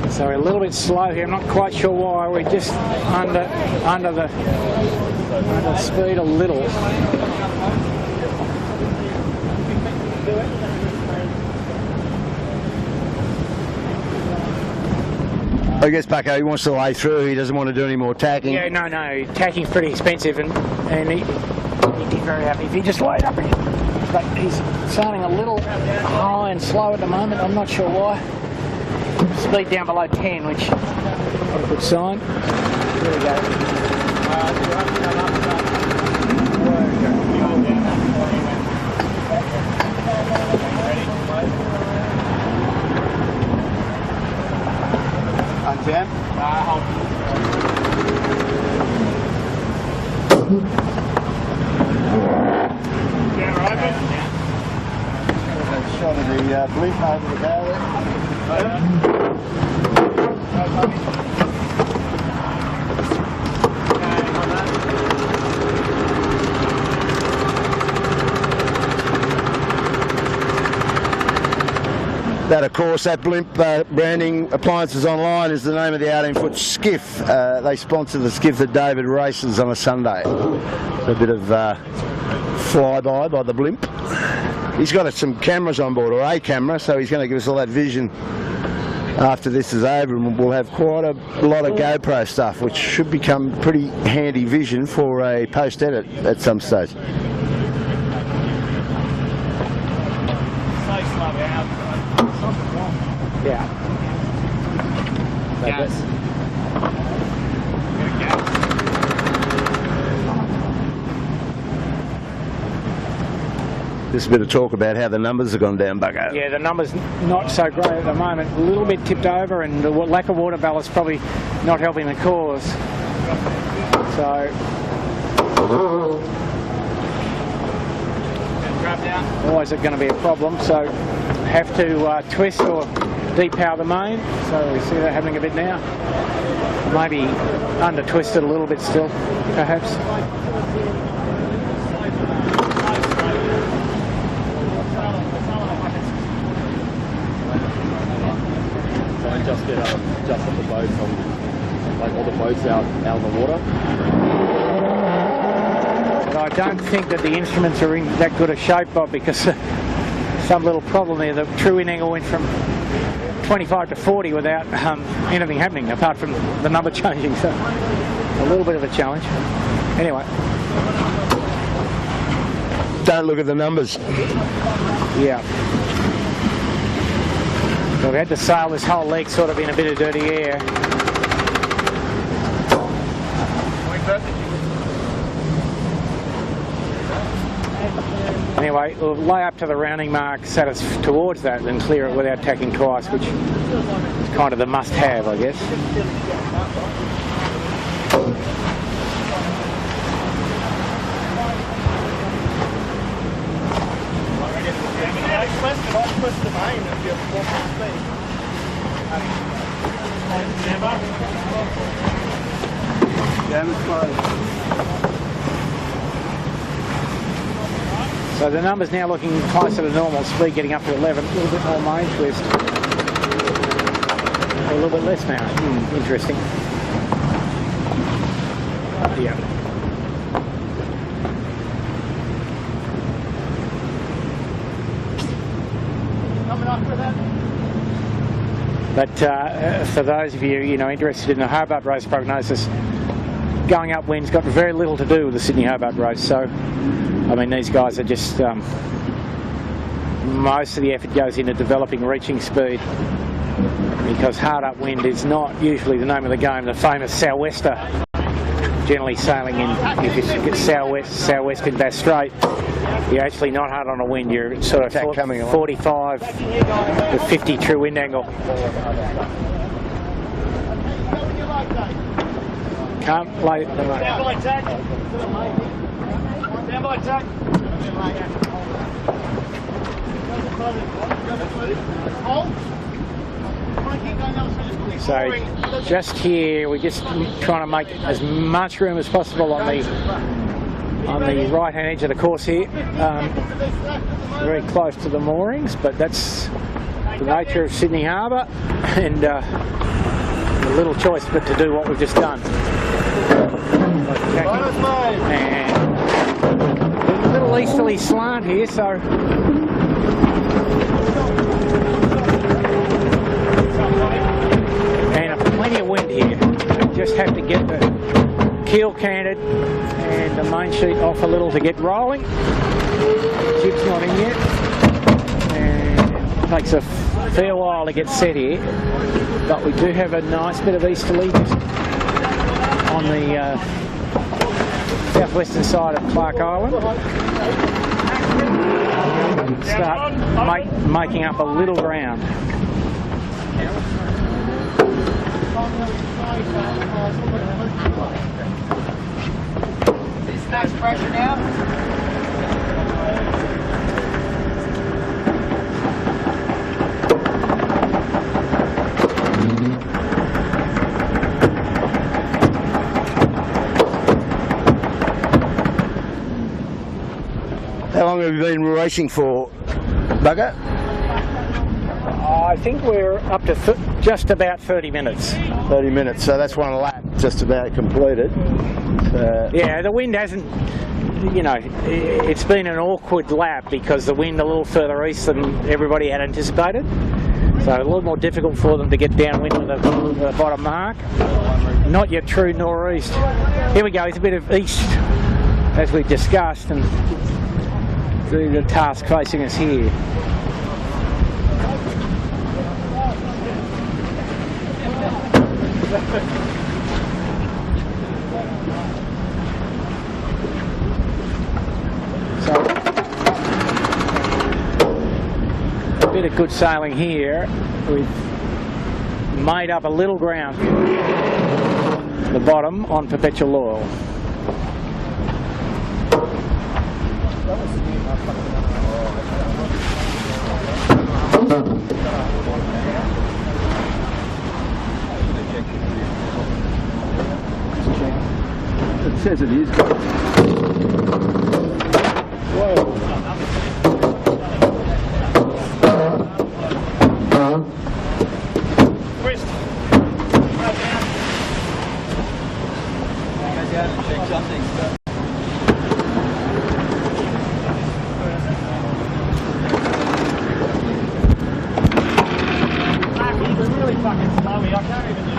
So we're a little bit slow here. I'm not quite sure why. We're just under the speed a little. I guess Bucko, he wants to lay through. He doesn't want to do any more tacking. Yeah, no. Tacking's pretty expensive, and he'd be very happy if he just laid up again. But he's sailing a little high and slow at the moment. I'm not sure why. Speed down below 10, which is a good sign. There we go. Unjam? Shot of the blimp over the bow there. That, of course, that blimp branding appliances online is the name of the 18-foot skiff. They sponsor the skiff that David races on a Sunday. A bit of flyby by the blimp. He's got some cameras on board, or a camera, so he's going to give us all that vision after this is over, and we'll have quite a lot of GoPro stuff, which should become pretty handy vision for a post-edit at some stage. Yeah. Gas. Just a bit of talk about how the numbers have gone down, Bucko. Yeah, the number's not so great at the moment. A little bit tipped over, and the lack of water ballast probably not helping the cause. So, always going to be a problem. So, have to twist or depower the main. So we see that happening a bit now. Maybe under twisted a little bit still, perhaps. Just get just on the boat from like all the boats out of the water. But I don't think that the instruments are in that good a shape, Bob, because some little problem there. The true wind angle went from 25 to 40 without anything happening apart from the number changing. So a little bit of a challenge. Anyway. Don't look at the numbers. Yeah. So we had to sail this whole leg sort of in a bit of dirty air. Anyway, we'll lay up to the rounding mark, set us towards that, then clear it without tacking twice, which is kind of the must-have, I guess. So the number's now looking closer to normal speed, getting up to 11, a little bit more main twist. A little bit less now. Interesting. Yeah. But for those of you, interested in the Hobart race prognosis, going upwind's got very little to do with the Sydney Hobart race. So, I mean, these guys are just most of the effort goes into developing reaching speed, because hard upwind is not usually the name of the game. The famous sou'wester, generally sailing in, if you get sou'west in Bass Strait, you're actually not hard on a wind, you're sort of 45 to 50 true wind angle. Can't lay. Stand by tack. Stand by tack. So just here, we're just trying to make as much room as possible on the right-hand edge of the course here. Very close to the moorings, but that's the nature of Sydney Harbour, and a little choice but to do what we've just done. And a little easterly slant here, so plenty of wind here. Just have to get the keel canted and the main sheet off a little to get rolling. Jib's not in yet, and it takes a fair while to get set here, but we do have a nice bit of easterly just on the southwestern side of Clark Island. Start making up a little ground. This nice pressure now. How long have you been racing for, Bugger? I think we're up to just about 30 minutes. 30 minutes, so that's one lap just about completed. Yeah, the wind hasn't, you know, it's been an awkward lap because the wind a little further east than everybody had anticipated. So a little more difficult for them to get downwind of the bottom mark. Not your true northeast. Here we go, it's a bit of east, as we discussed, and the task facing us here. So, a bit of good sailing here. We've made up a little ground at the bottom on Perpetual Oil. It says it is. Whoa. Wrist. Go down and check something. Really fucking slowy. I can't even do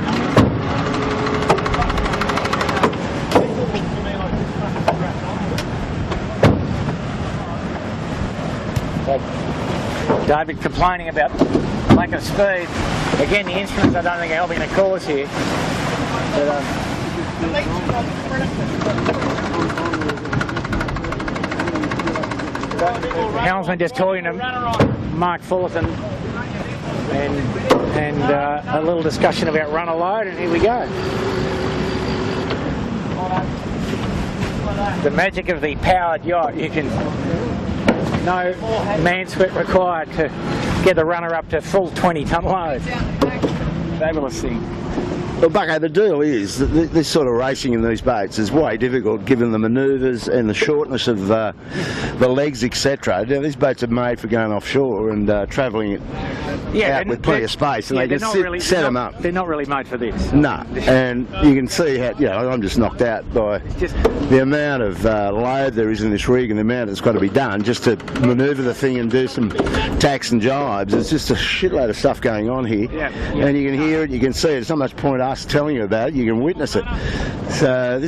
David complaining about lack of speed. Again, the instruments I don't think are helping the cause here. But, Helmsman just talking to Mark Fullerton and a little discussion about runner load, and here we go. The magic of the powered yacht. You can no man sweat required to get the runner up to full 20-ton load. Fabulous thing. Well, Bucko, the deal is that this sort of racing in these boats is way difficult given the manoeuvres and the shortness of the legs, etc. Now, these boats are made for going offshore and travelling out with plenty of space, and they can set them up. They're not really made for this. No, and you can see how, you know, I'm just knocked out by the amount of load there is in this rig and the amount that's got to be done just to manoeuvre the thing and do some tacks and jibes. It's just a shitload of stuff going on here, and you can hear it, you can see it. It's not much point us telling you about it, you can witness it. So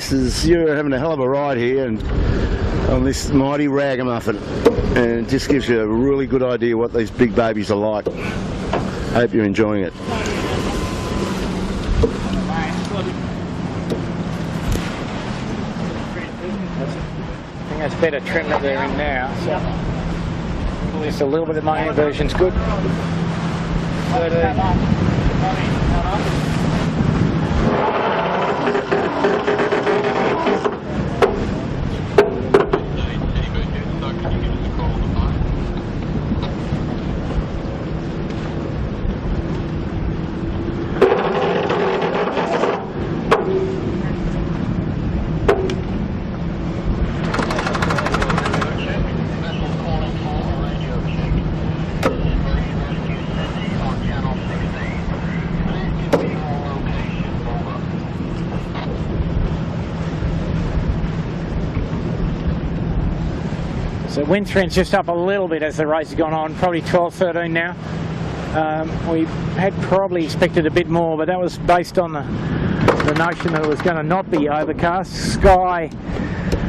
you're having a hell of a ride here and on this mighty ragamuffin, and it just gives you a really good idea what these big babies are like. Hope you're enjoying it. I think that's better trim that they're in now. So just a little bit of my inversion's good. 13. So wind trend's just up a little bit as the race has gone on, probably 12, 13 now. We had probably expected a bit more, but that was based on the notion that it was going to not be overcast. Sky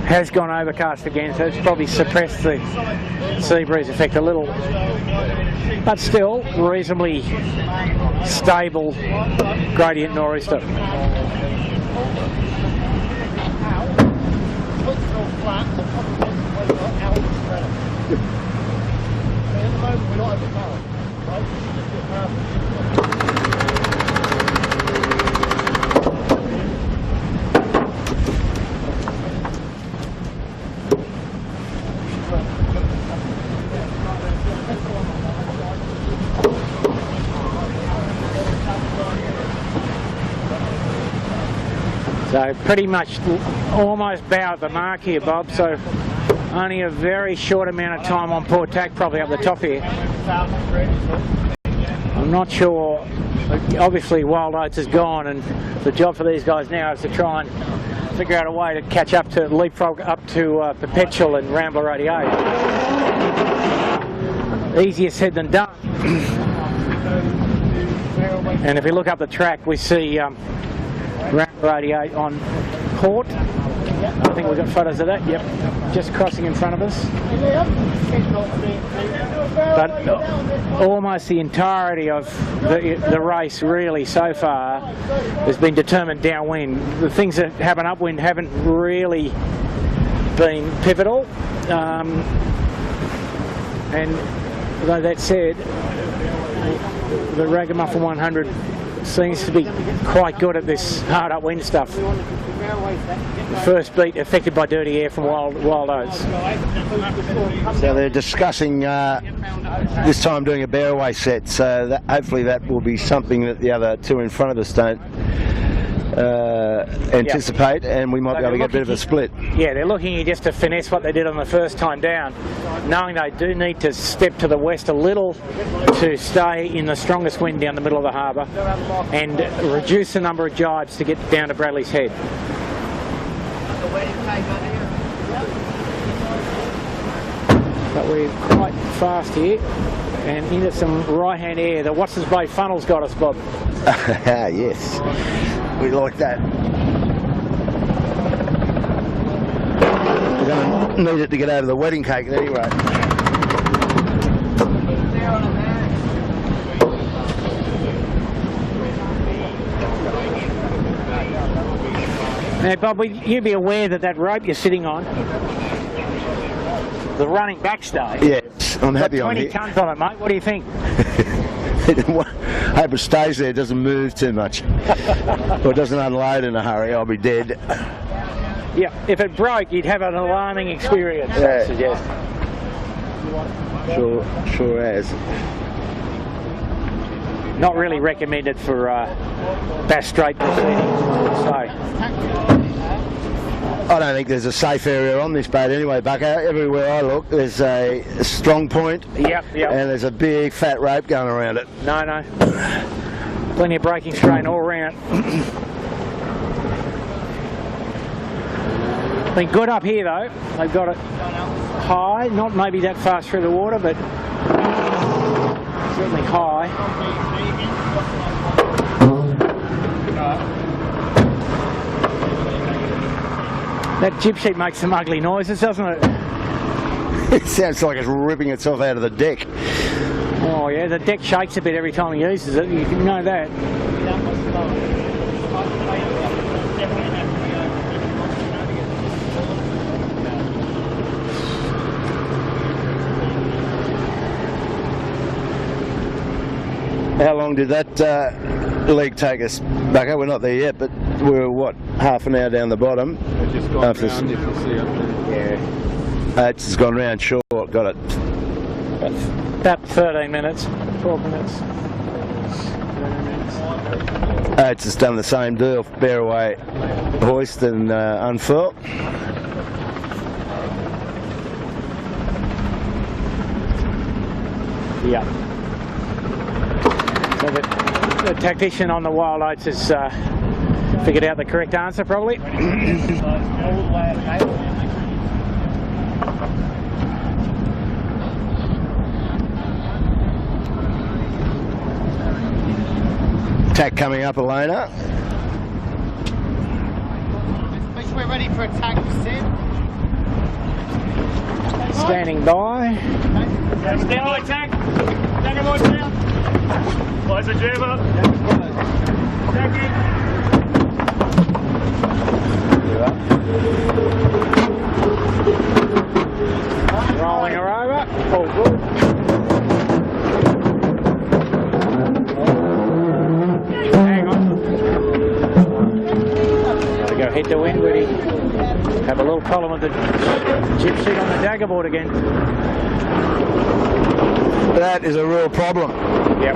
has gone overcast again, so it's probably suppressed the sea breeze effect a little. But still, reasonably stable gradient nor'easter. So pretty much almost bow at the mark here, Bob, so only a very short amount of time on port tack, probably up the top here. I'm not sure, obviously Wild Oats is gone, and the job for these guys now is to try and figure out a way to catch up to, leapfrog up to Perpetual and Rambler 88. Easier said than done. And if we look up the track, we see Rambler 88 on port. I think we've got photos of that, yep, just crossing in front of us. But almost the entirety of the race really so far has been determined downwind. The things that happen upwind haven't really been pivotal. And though that said, the Ragamuffin 100 seems to be quite good at this hard upwind stuff. First beat affected by dirty air from Wild Oats. So they're discussing this time doing a bear away set, so that, hopefully that will be something that the other two in front of us don't anticipate, and we might be able to get a bit of a split. Yeah, they're looking here just to finesse what they did on the first time down, knowing they do need to step to the west a little to stay in the strongest wind down the middle of the harbour and reduce the number of jibes to get down to Bradley's Head. But we're quite fast here and into some right hand air. The Watson's Bay funnel's got us, Bob. Yes, we like that. We're going to need it to get over the wedding cake at any rate. Now, Bob, you'd be aware that that rope you're sitting on, the running backstay. Yes, I'm happy on here. 20 tonnes on it, mate. What do you think? Hope it stays there, doesn't move too much. Or it doesn't unload in a hurry, I'll be dead. Yeah, if it broke, you'd have an alarming experience, Yeah. I suggest. Sure has. Not really recommended for Bass Strait proceedings, so. I don't think there's a safe area on this boat anyway, Bucko. Everywhere I look, there's a strong point. Yep. And there's a big fat rope going around it. No. Plenty of braking strain all around. Been good up here though. They've got it high, not maybe that fast through the water, but certainly high. That jib sheet makes some ugly noises, doesn't it? It sounds like it's ripping itself out of the deck. Oh yeah, the deck shakes a bit every time he uses it, you can know that. How long did that leg take us, Bucko? We're not there yet, but we're what, half an hour down the bottom. We've just gone After round, you can see up there. Yeah. Oats has gone round short, got it. About 13 minutes, 12 minutes. Oats has done the same deal, bear away, hoist and unfurl. Yeah. So the tactician on the Wild Oats has figured out the correct answer, probably. Tack coming up, Elena. Make sure we're ready for attack, Sid. Standing by. Stand by, attack. Attack boys down. Close the jammer. Attacking. Rolling her over. All good. Hang on. Gotta go head to windward. Have a little problem with the chip sheet on the dagger board again. That is a real problem. Yep.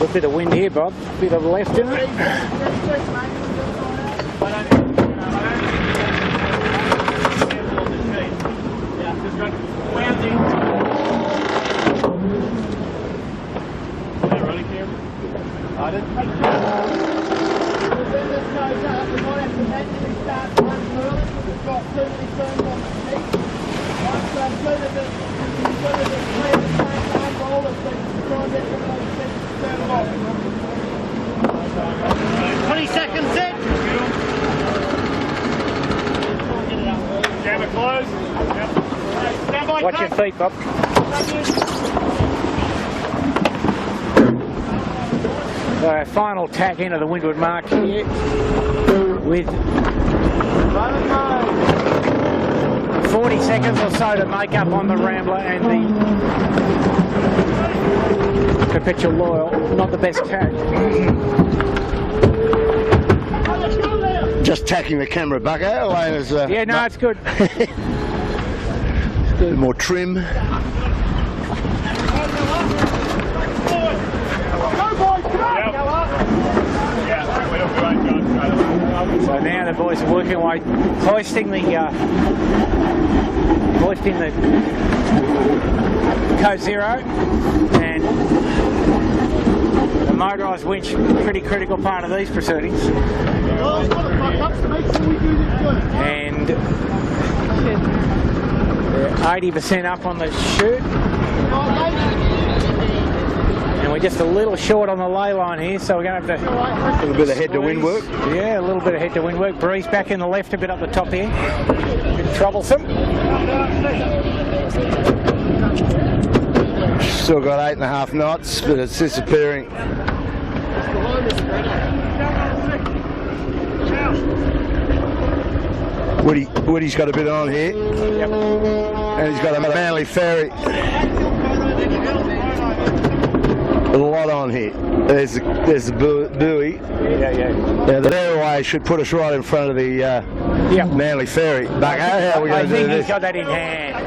A bit of wind here, Bob. Bit of left in it. Watch your feet, Bob. So our final tack into the windward mark here with 40 seconds or so to make up on the Rambler and the Perpetual Loyal. Not the best tack. Just tacking the camera back out, Elena's... Yeah, no, it's good. A bit more trim. So now the boys are working away, hoisting the Code Zero, and the motorised winch, pretty critical part of these proceedings. And 80% up on the chute. And we're just a little short on the ley line here, so we're going to have to... A little bit of head to wind work. Yeah, a little bit of head to wind work. Breeze back in the left, a bit up the top here. A bit troublesome. Still got 8.5 knots, but it's disappearing. Woody's got a bit on here. Yep. And he's got a Manly ferry. A lot on here. There's the buoy. Yeah. Now the airway should put us right in front of the Manly ferry. Back out, how are we going to do this? I think he's got that in hand.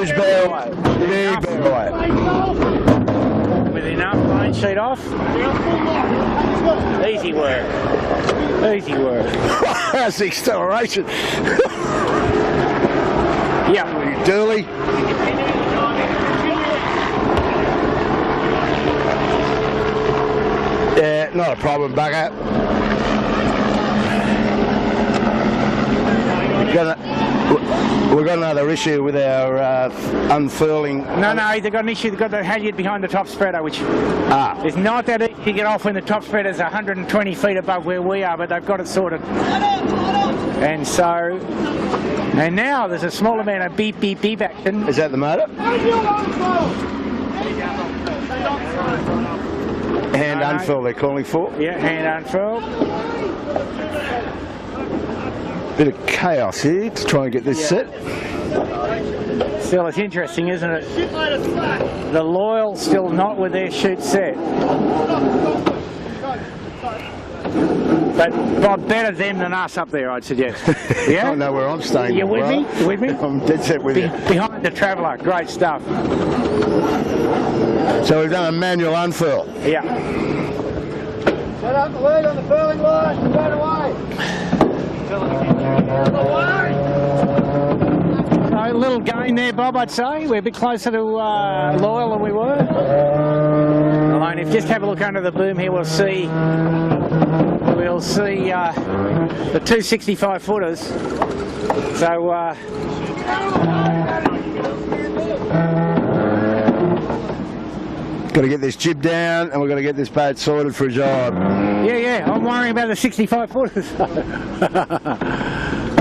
Huge barrel. Big barrel. With enough, main sheet off. Easy work. Easy work. That's the acceleration. Yeah. Dirly. Yeah, not a problem, bugger. We've got another issue with our unfurling. No, they've got an issue. They've got the halyard behind the top spreader, which is not that easy to get off when the top spreader is 120 feet above where we are, but they've got it sorted. And so, and now there's a small amount of beep, beep, beep action. Is that the motor? Hand unfurl they're calling for. Yeah, hand unfurl. Bit of chaos here to try and get this set. Still, it's interesting, isn't it? The Loyal still not with their chute set. But Bob, better them than us up there, I'd suggest. Yeah? I know where I'm staying. You with me? You with me? I'm dead set with you. Behind the Traveller, great stuff. So we've done a manual unfurl. Yeah. Set up the lead on the furling line, straight away. So a little gain there, Bob, I'd say. We're a bit closer to Loyal than we were. And if you just have a look under the boom here, we'll see the two 65-footers. So got to get this jib down and we've got to get this boat sorted for a job. yeah, I'm worrying about the 65-footers. Is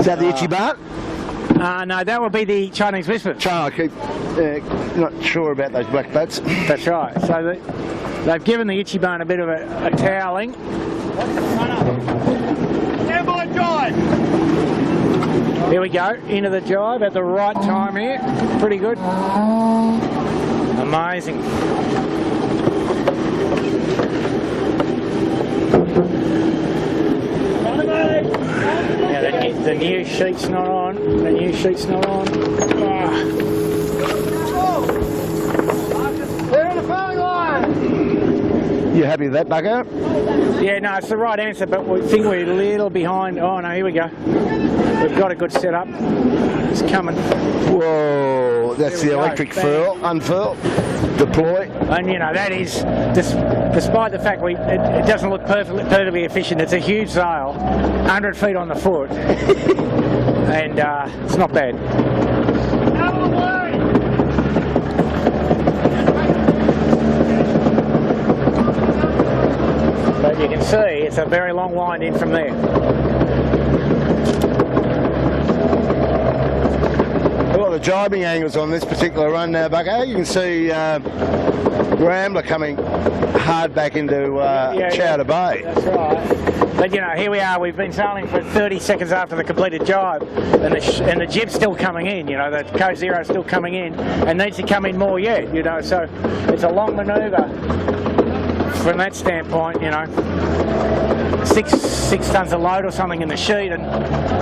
that the Itchy Barn? No, that would be the Chinese Whisper. I keep not sure about those black boats. That's right. So they've given the Itchy Barn a bit of a toweling. Stand by drive. Here we go, into the jibe at the right time here. Pretty good. Amazing. Now the new sheet's not on. The new sheet's not on. Clear in the furling line. You happy with that, Bucko? Yeah, no, it's the right answer, but we think we're a little behind. Oh no, here we go. We've got a good setup. It's coming. Whoa, that's the electric furl, unfurl, deploy. And you know, that is, despite the fact it doesn't look perfectly efficient, it's a huge sail, 100 feet on the foot, and it's not bad. Out of the way. But you can see it's a very long wind in from there. A lot of jibing angles on this particular run now, Bucko. You can see Rambler coming hard back into Chowder Bay. That's right. But you know, here we are. We've been sailing for 30 seconds after the completed jibe, and the jib's still coming in. You know, the Coast Zero's still coming in, and needs to come in more yet. You know, so it's a long manoeuvre from that standpoint. You know, six tons of load or something in the sheet, and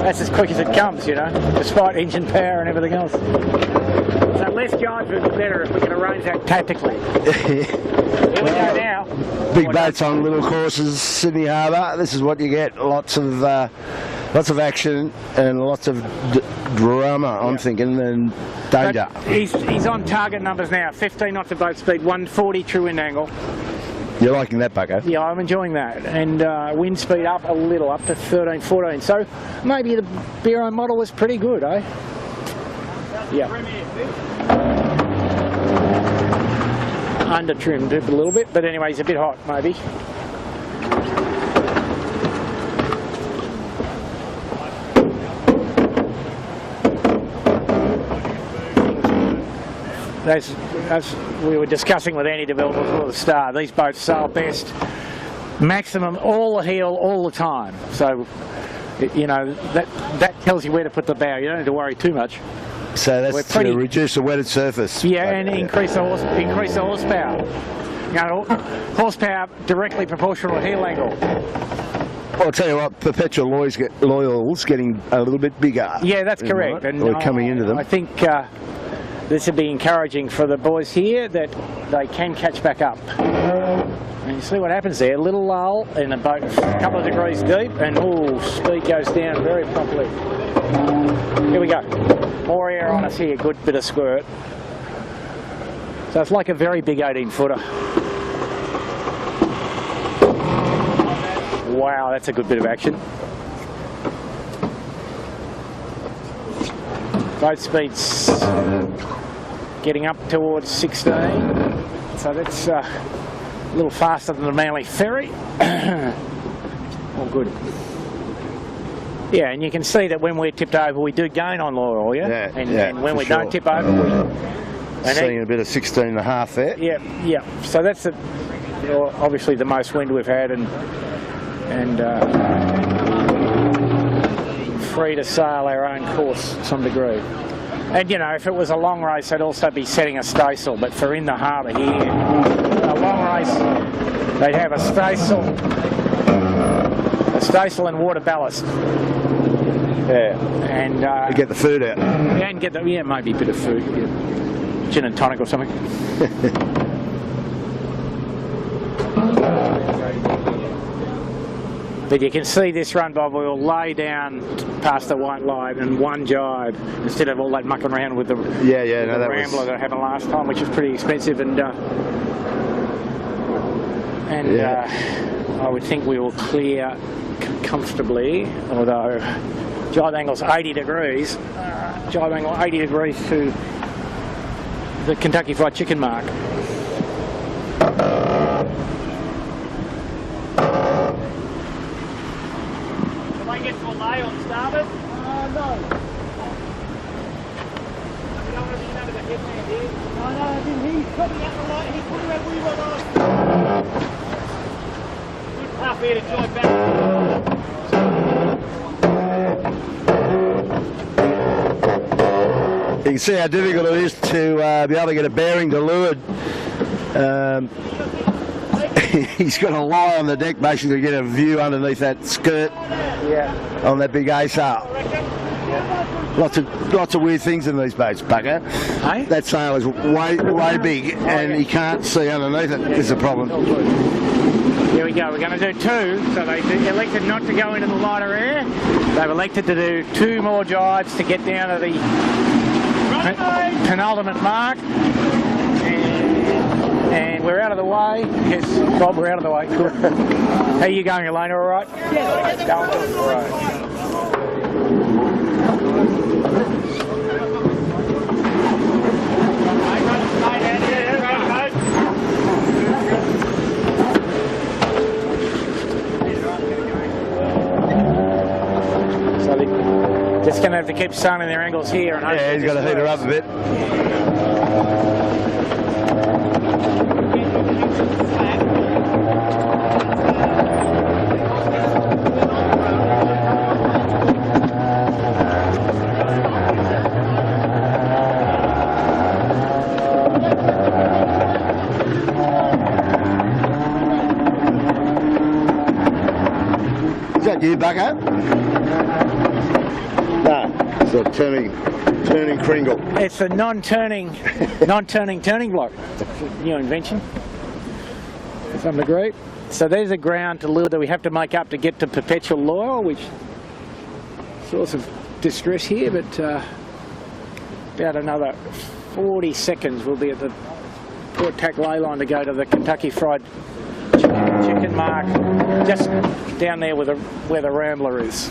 that's as quick as it comes. You know, despite engine power and everything else. So less jibes would be better if we can arrange that tactically. Here we go now. Big boats on little courses, Sydney Harbour. This is what you get. Lots of action and lots of drama, I'm thinking, and danger. But he's on target numbers now. 15 knots of boat speed, 140 true wind angle. You're liking that, Bucko? Yeah, I'm enjoying that. And wind speed up a little, up to 13, 14. So maybe the Bureau model was pretty good, eh? Yeah. Under trimmed a little bit, but anyway, he's a bit hot, maybe. As we were discussing with Andy DeVille before the start, these boats sail best maximum all the heel all the time. So, you know, that tells you where to put the bow. You don't have to worry too much. So that's to reduce the wetted surface. Yeah, and increase the horsepower. You know, horsepower directly proportional to heel angle. I'll tell you what, perpetual loyals getting a little bit bigger. Yeah, that's correct. Right? And we're coming into them. I think this would be encouraging for the boys here that they can catch back up. And you see what happens there, a little lull in the boat, a couple of degrees deep, and speed goes down very promptly. Here we go. More air on us here, good bit of squirt. So it's like a very big 18-footer. Wow, that's a good bit of action. Boat speed's getting up towards 16, so that's a little faster than the Manly Ferry. All good. Yeah, and you can see that when we're tipped over, we do gain on Loyal, yeah? Yeah, And when we for don't tip over, we... Seeing a bit of 16.5 there. Yeah, yeah. So that's obviously the most wind we've had, and free to sail our own course to some degree. And you know, if it was a long race, they'd also be setting a staysail. But for in the harbour here, a long race, they'd have a staysail and water ballast. Yeah. And get the food out. And get maybe a bit of food. Yeah. Gin and tonic or something. But you can see this run, Bob, we'll lay down past the white line and one jibe instead of all that mucking around with the Rambler that happened last time, which was pretty expensive. And I would think we will clear comfortably, although jibe angle's 80 degrees. Jibe angle 80 degrees to the Kentucky Fried Chicken mark. Can I get to a lay on starboard? No. You don't want to be under the headland here? No, he's probably out the light. He's putting where we were last. Good puff here to join back. You can see how difficult it is to be able to get a bearing to leeward. He's got to lie on the deck basically to get a view underneath that skirt on that big ace up. Lots of weird things in these boats, bugger. Hey? That sail is way big and he can't see underneath it. Is a problem. Here we go, we're going to do two. So they elected not to go into the lighter air. They've elected to do two more jibes to get down to the penultimate mark. And we're out of the way. Yes, Bob, we're out of the way. Good. How are you going, Elena? All right? Yes. Going good. All right. So they're just going to have to keep sailing their angles here. And yeah, he's got to heat her up a bit. Is that you, Bucko? No, it's a turning kringle. It's a non-turning turning block. It's a new invention to some degree. So there's a ground to lure that we have to make up to get to perpetual Loyal, which source of distress here, but about another 40 seconds we'll be at the port tack ley line to go to the Kentucky Fried Chicken mark, just down there where the Rambler is.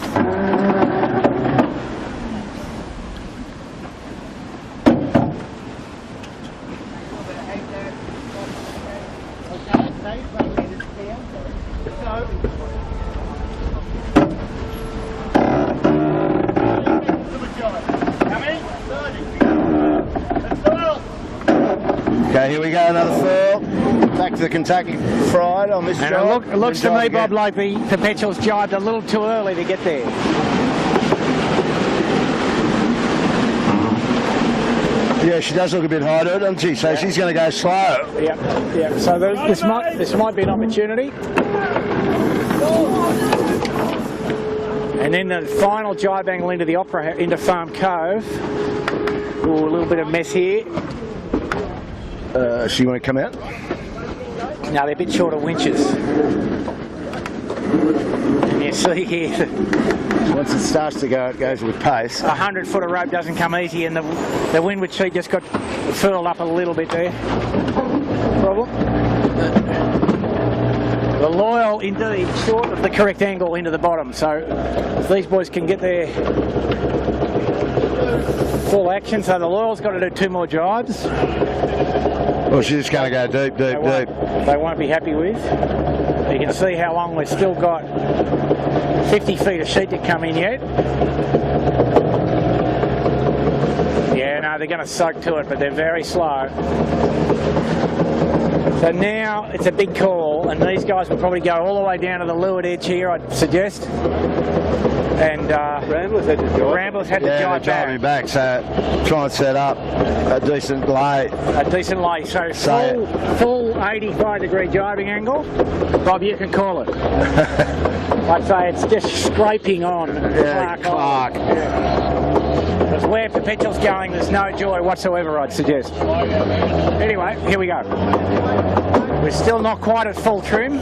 Okay, here we go, another furl. Back to the Kentucky Fried on this job. It looks to me, Bob, like the Perpetual's jibed a little too early to get there. Yeah, she does look a bit high to it, doesn't she? So she's going to go slow. Yeah. So this might be an opportunity. And then the final jibe angle into the into Farm Cove. Ooh, a little bit of mess here. She won't come out? No, they're a bit short of winches. And you see here, once it starts to go, it goes with pace. 100-footer rope doesn't come easy, and the windward sheet just got furled up a little bit there. Problem. The Loyal, indeed, short of the correct angle into the bottom. So if these boys can get their full action, so the Loyal's got to do two more jibes. Well, she's just going to go deep, deep, deep. They won't be happy with. You can see how long we've still got 50 feet of sheet to come in yet. Yeah, no, they're going to soak to it, but they're very slow. So now it's a big call, and these guys will probably go all the way down to the leeward edge here, I'd suggest. And Ramblers had to jibe. Ramblers had to Yeah, jibe they're driving back, so try and set up a decent lay. A decent lay, so full 85-degree jibing angle. Bob, you can call it. I'd say it's just scraping on Clark. Because where Perpetual's going, there's no joy whatsoever, I'd suggest. Anyway, here we go. We're still not quite at full trim.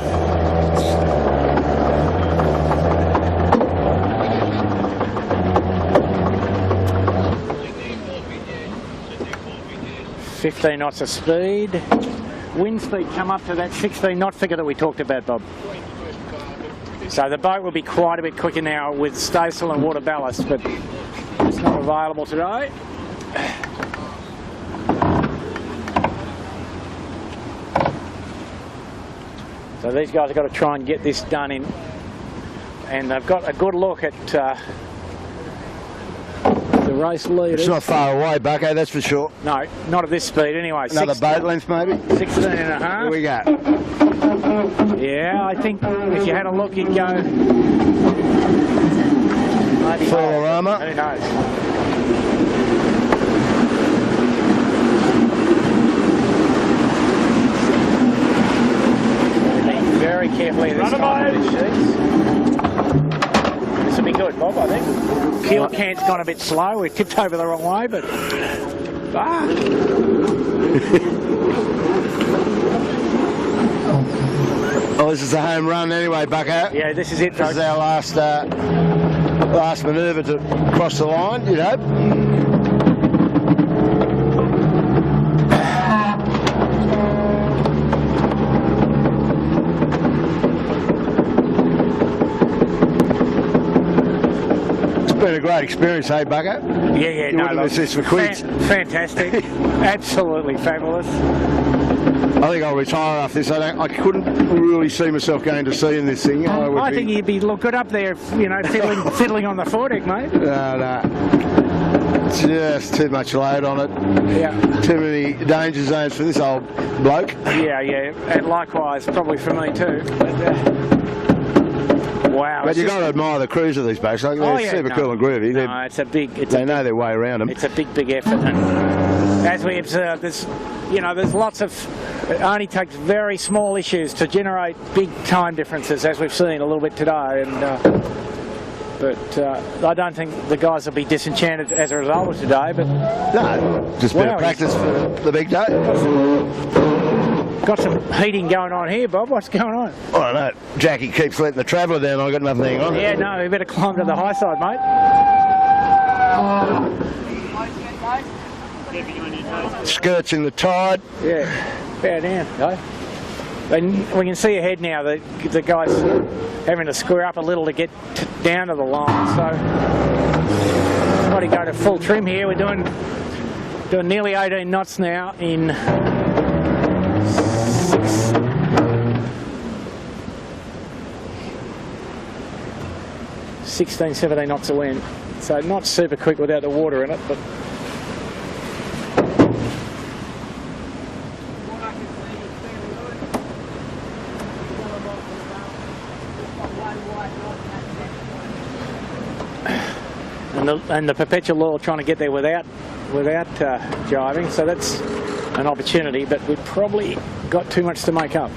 $15 knots of speed. Wind speed come up to that 16 knot figure that we talked about, Bob. So the boat will be quite a bit quicker now with staysail and water ballast, but it's not available today. So these guys have got to try and get this done in, and they've got a good look at the race leaders. It's not far away, Bucko, that's for sure. No, not at this speed anyway. Another boat length, maybe? 16 and a half. Here we go. Yeah, I think if you had a look, you'd go maybe Full-orama. Who knows? Very carefully this time with these sheets. This will be good, Bob, I think. Keel can's gone a bit slow. We tipped over the wrong way, but Oh, this is a home run anyway, Bucko. yeah, this is it, This folks. is our last manoeuvre to cross the line, you know. It's been a great experience, hey, Bucko? Yeah, You wouldn't miss this for quids. Fantastic. Absolutely fabulous. I think I'll retire after this. I couldn't really see myself going to sea in this thing. I think you'd be good up there, you know, fiddling on the foredeck, mate. No. Just too much load on it. Yeah. Too many danger zones for this old bloke. Yeah, and likewise, probably for me too. But, wow. But you've got to admire the crews of these boats. Like, they're super cool and groovy. No, They know their way around them. It's a big effort. And as we observed, there's lots of. It only takes very small issues to generate big time differences, as we've seen a little bit today. And but I don't think the guys will be disenchanted as a result of today. But No, just a bit of practice for the big day. Got some heating going on here, Bob. What's going on? I don't know. Jackie keeps letting the traveller down. I've got nothing to hang on. Yeah, no, we better climb to the high side, mate. Skirts in the tide. Yeah, bow down, go. And we can see ahead now that the guys having to square up a little to get down to the line. So, got to go to full trim here. We're doing nearly 18 knots now in 16, 17 knots of wind. So not super quick without the water in it, but. And the Perpetual Law trying to get there without jiving, so that's an opportunity, but we've probably got too much to make up.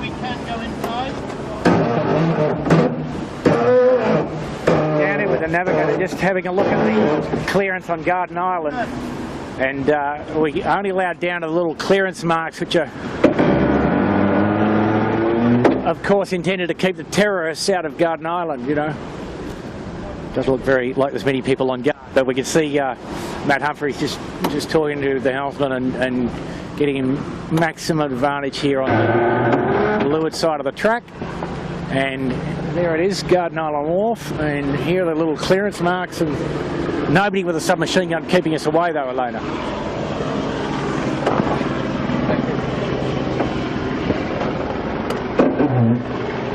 We can go inside. Down here with the navigator, just having a look at the clearance on Garden Island, and we only allowed down to the little clearance marks, which are of course, intended to keep the terrorists out of Garden Island, you know. Doesn't look very like there's many people on guard, but we can see Matt Humphries just talking to the helmsman and getting him maximum advantage here on the leeward side of the track. And there it is, Garden Island Wharf, and here are the little clearance marks, and nobody with a submachine gun keeping us away though, Elena.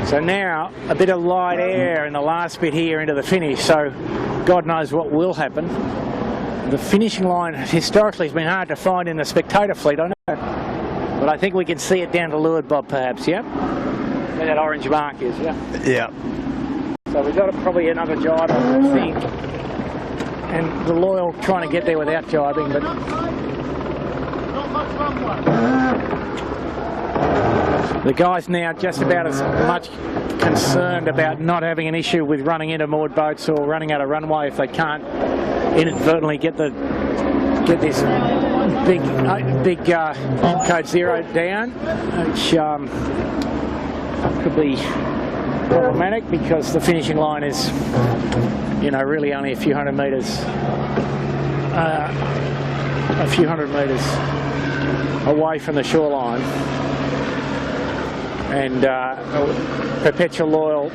So now, a bit of light air in the last bit here into the finish, so God knows what will happen. The finishing line historically has been hard to find in the spectator fleet, I know. But I think we can see it down to leeward, Bob, perhaps, yeah? Where that orange mark is, yeah? Yeah. So we've got probably another jibe, I think. And the Loyal trying to get there without jibing, but... Not much runway. The guy's now just about as much concerned about not having an issue with running into moored boats or running out of runway if they can't inadvertently get this big code 0 down, which could be problematic because the finishing line is, you know, really only a few hundred metres away from the shoreline. And Perpetual Loyal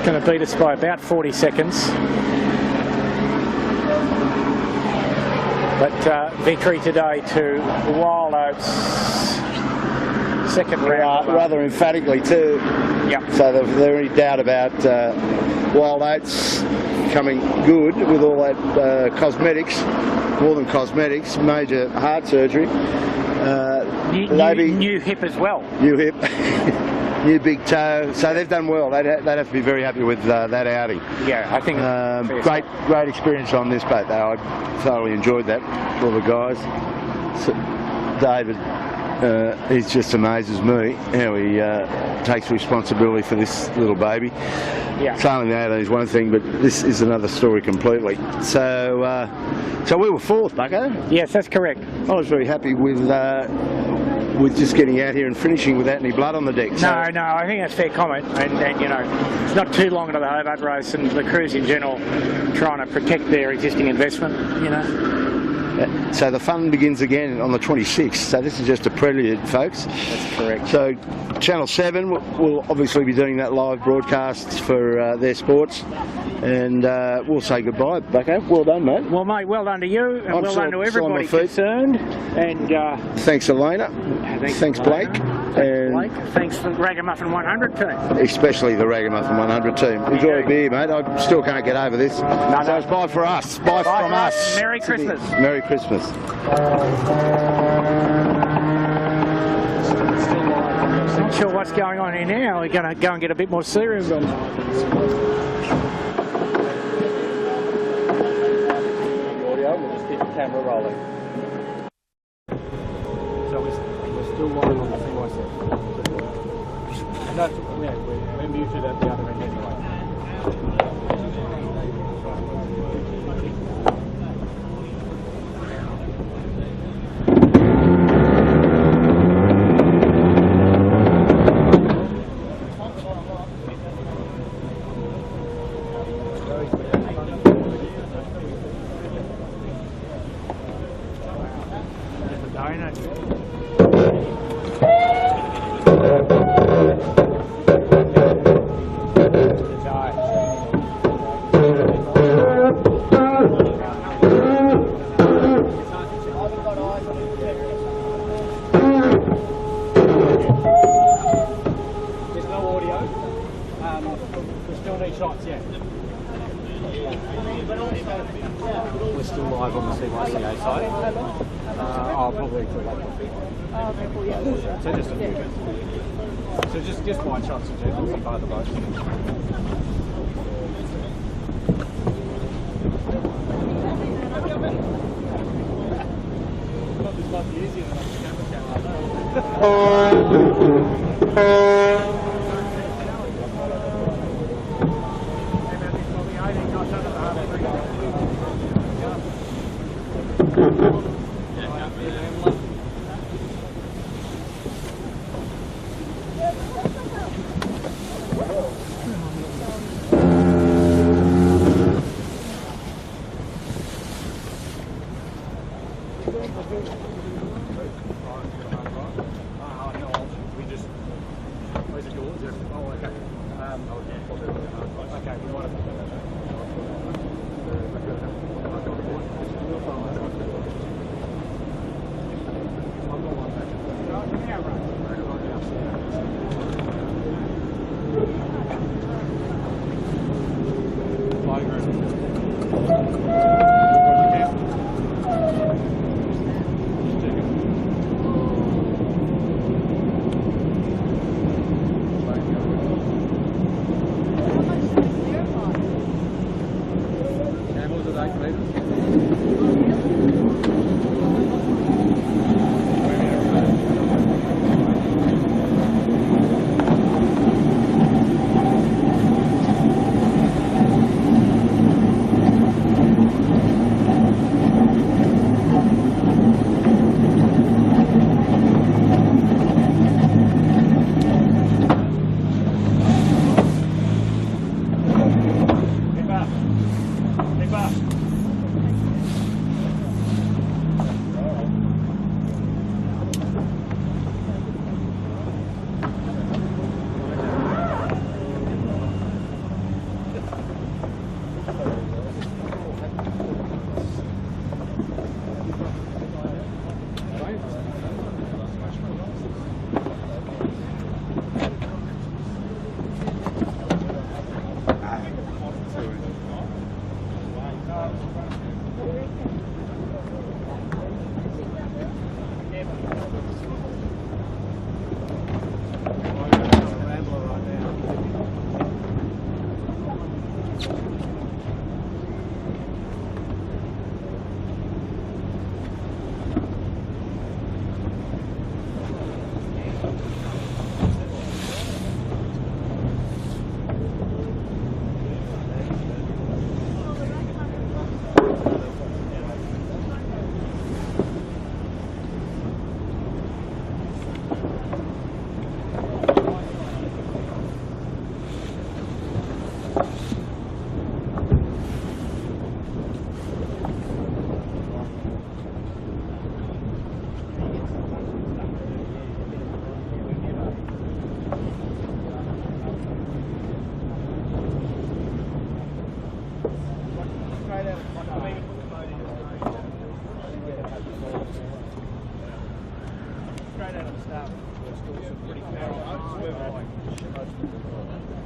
going to beat us by about 40 seconds. But victory today to Wild Oats, second round. Rather emphatically too. Yep. So if there any doubt about Wild Oats coming good with all that cosmetics, more than cosmetics, major heart surgery. New hip as well. New hip, new big toe. So they've done well. They'd have to be very happy with that outing. Yeah, I think great experience on this boat though. I thoroughly enjoyed that for the guys. So David, he just amazes me how he takes responsibility for this little baby. Yeah. Sailing the 18 is one thing, but this is another story completely. So, so we were fourth, Bucko. Yes, that's correct. I was very happy with just getting out here and finishing without any blood on the deck. So. No, I think that's a fair comment. And you know, it's not too long into the Hobart race, and the crews in general trying to protect their existing investment. You know. So the fun begins again on the 26th. So this is just a prelude, folks. That's correct. So Channel 7 will obviously be doing that live broadcast for their sports. And we'll say goodbye, Bucko. Well done, mate. Well, mate, well done to you, and well done to everybody concerned. And thanks, Elena. Thanks, Blake. Thanks to the Ragamuffin 100 team. Especially the Ragamuffin 100 team. Enjoy a beer, mate. I still can't get over this. No. So it's bye for us. Bye from us. Merry Christmas. Merry Christmas. Not sure what's going on here now. We're going to go and get a bit more serious on. We'll just keep the camera rolling. So we're still live on the CYC. No, we're muted at the other end anyway. We're still live on the CYCA side. I'll probably till like so just a few minutes. So just wide shots in general from both of those. This might be easier than the camera.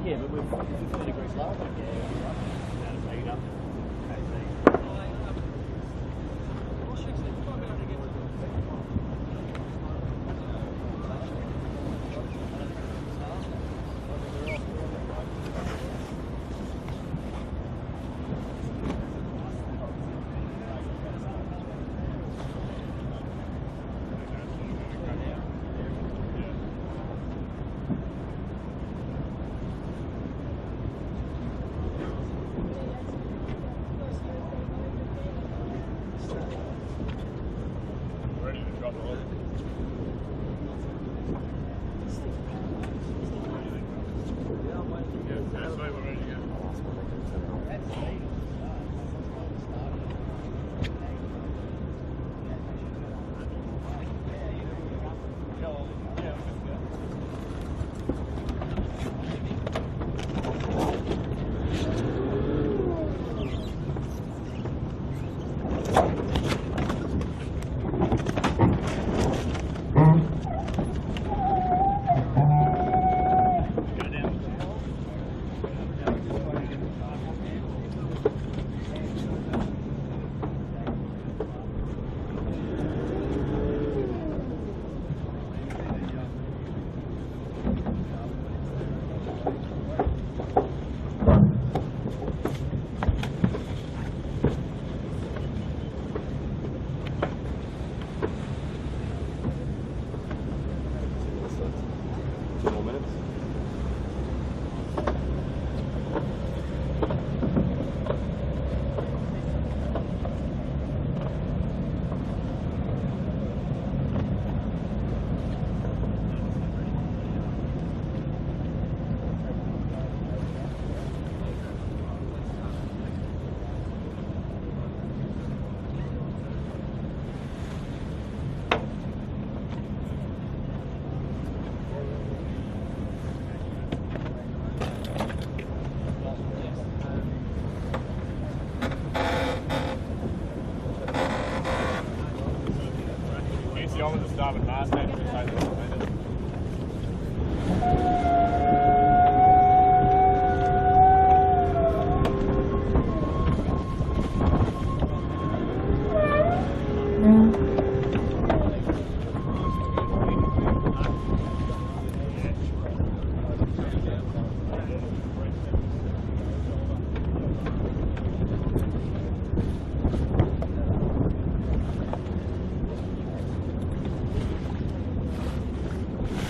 Yeah, but we're 50 degrees lower.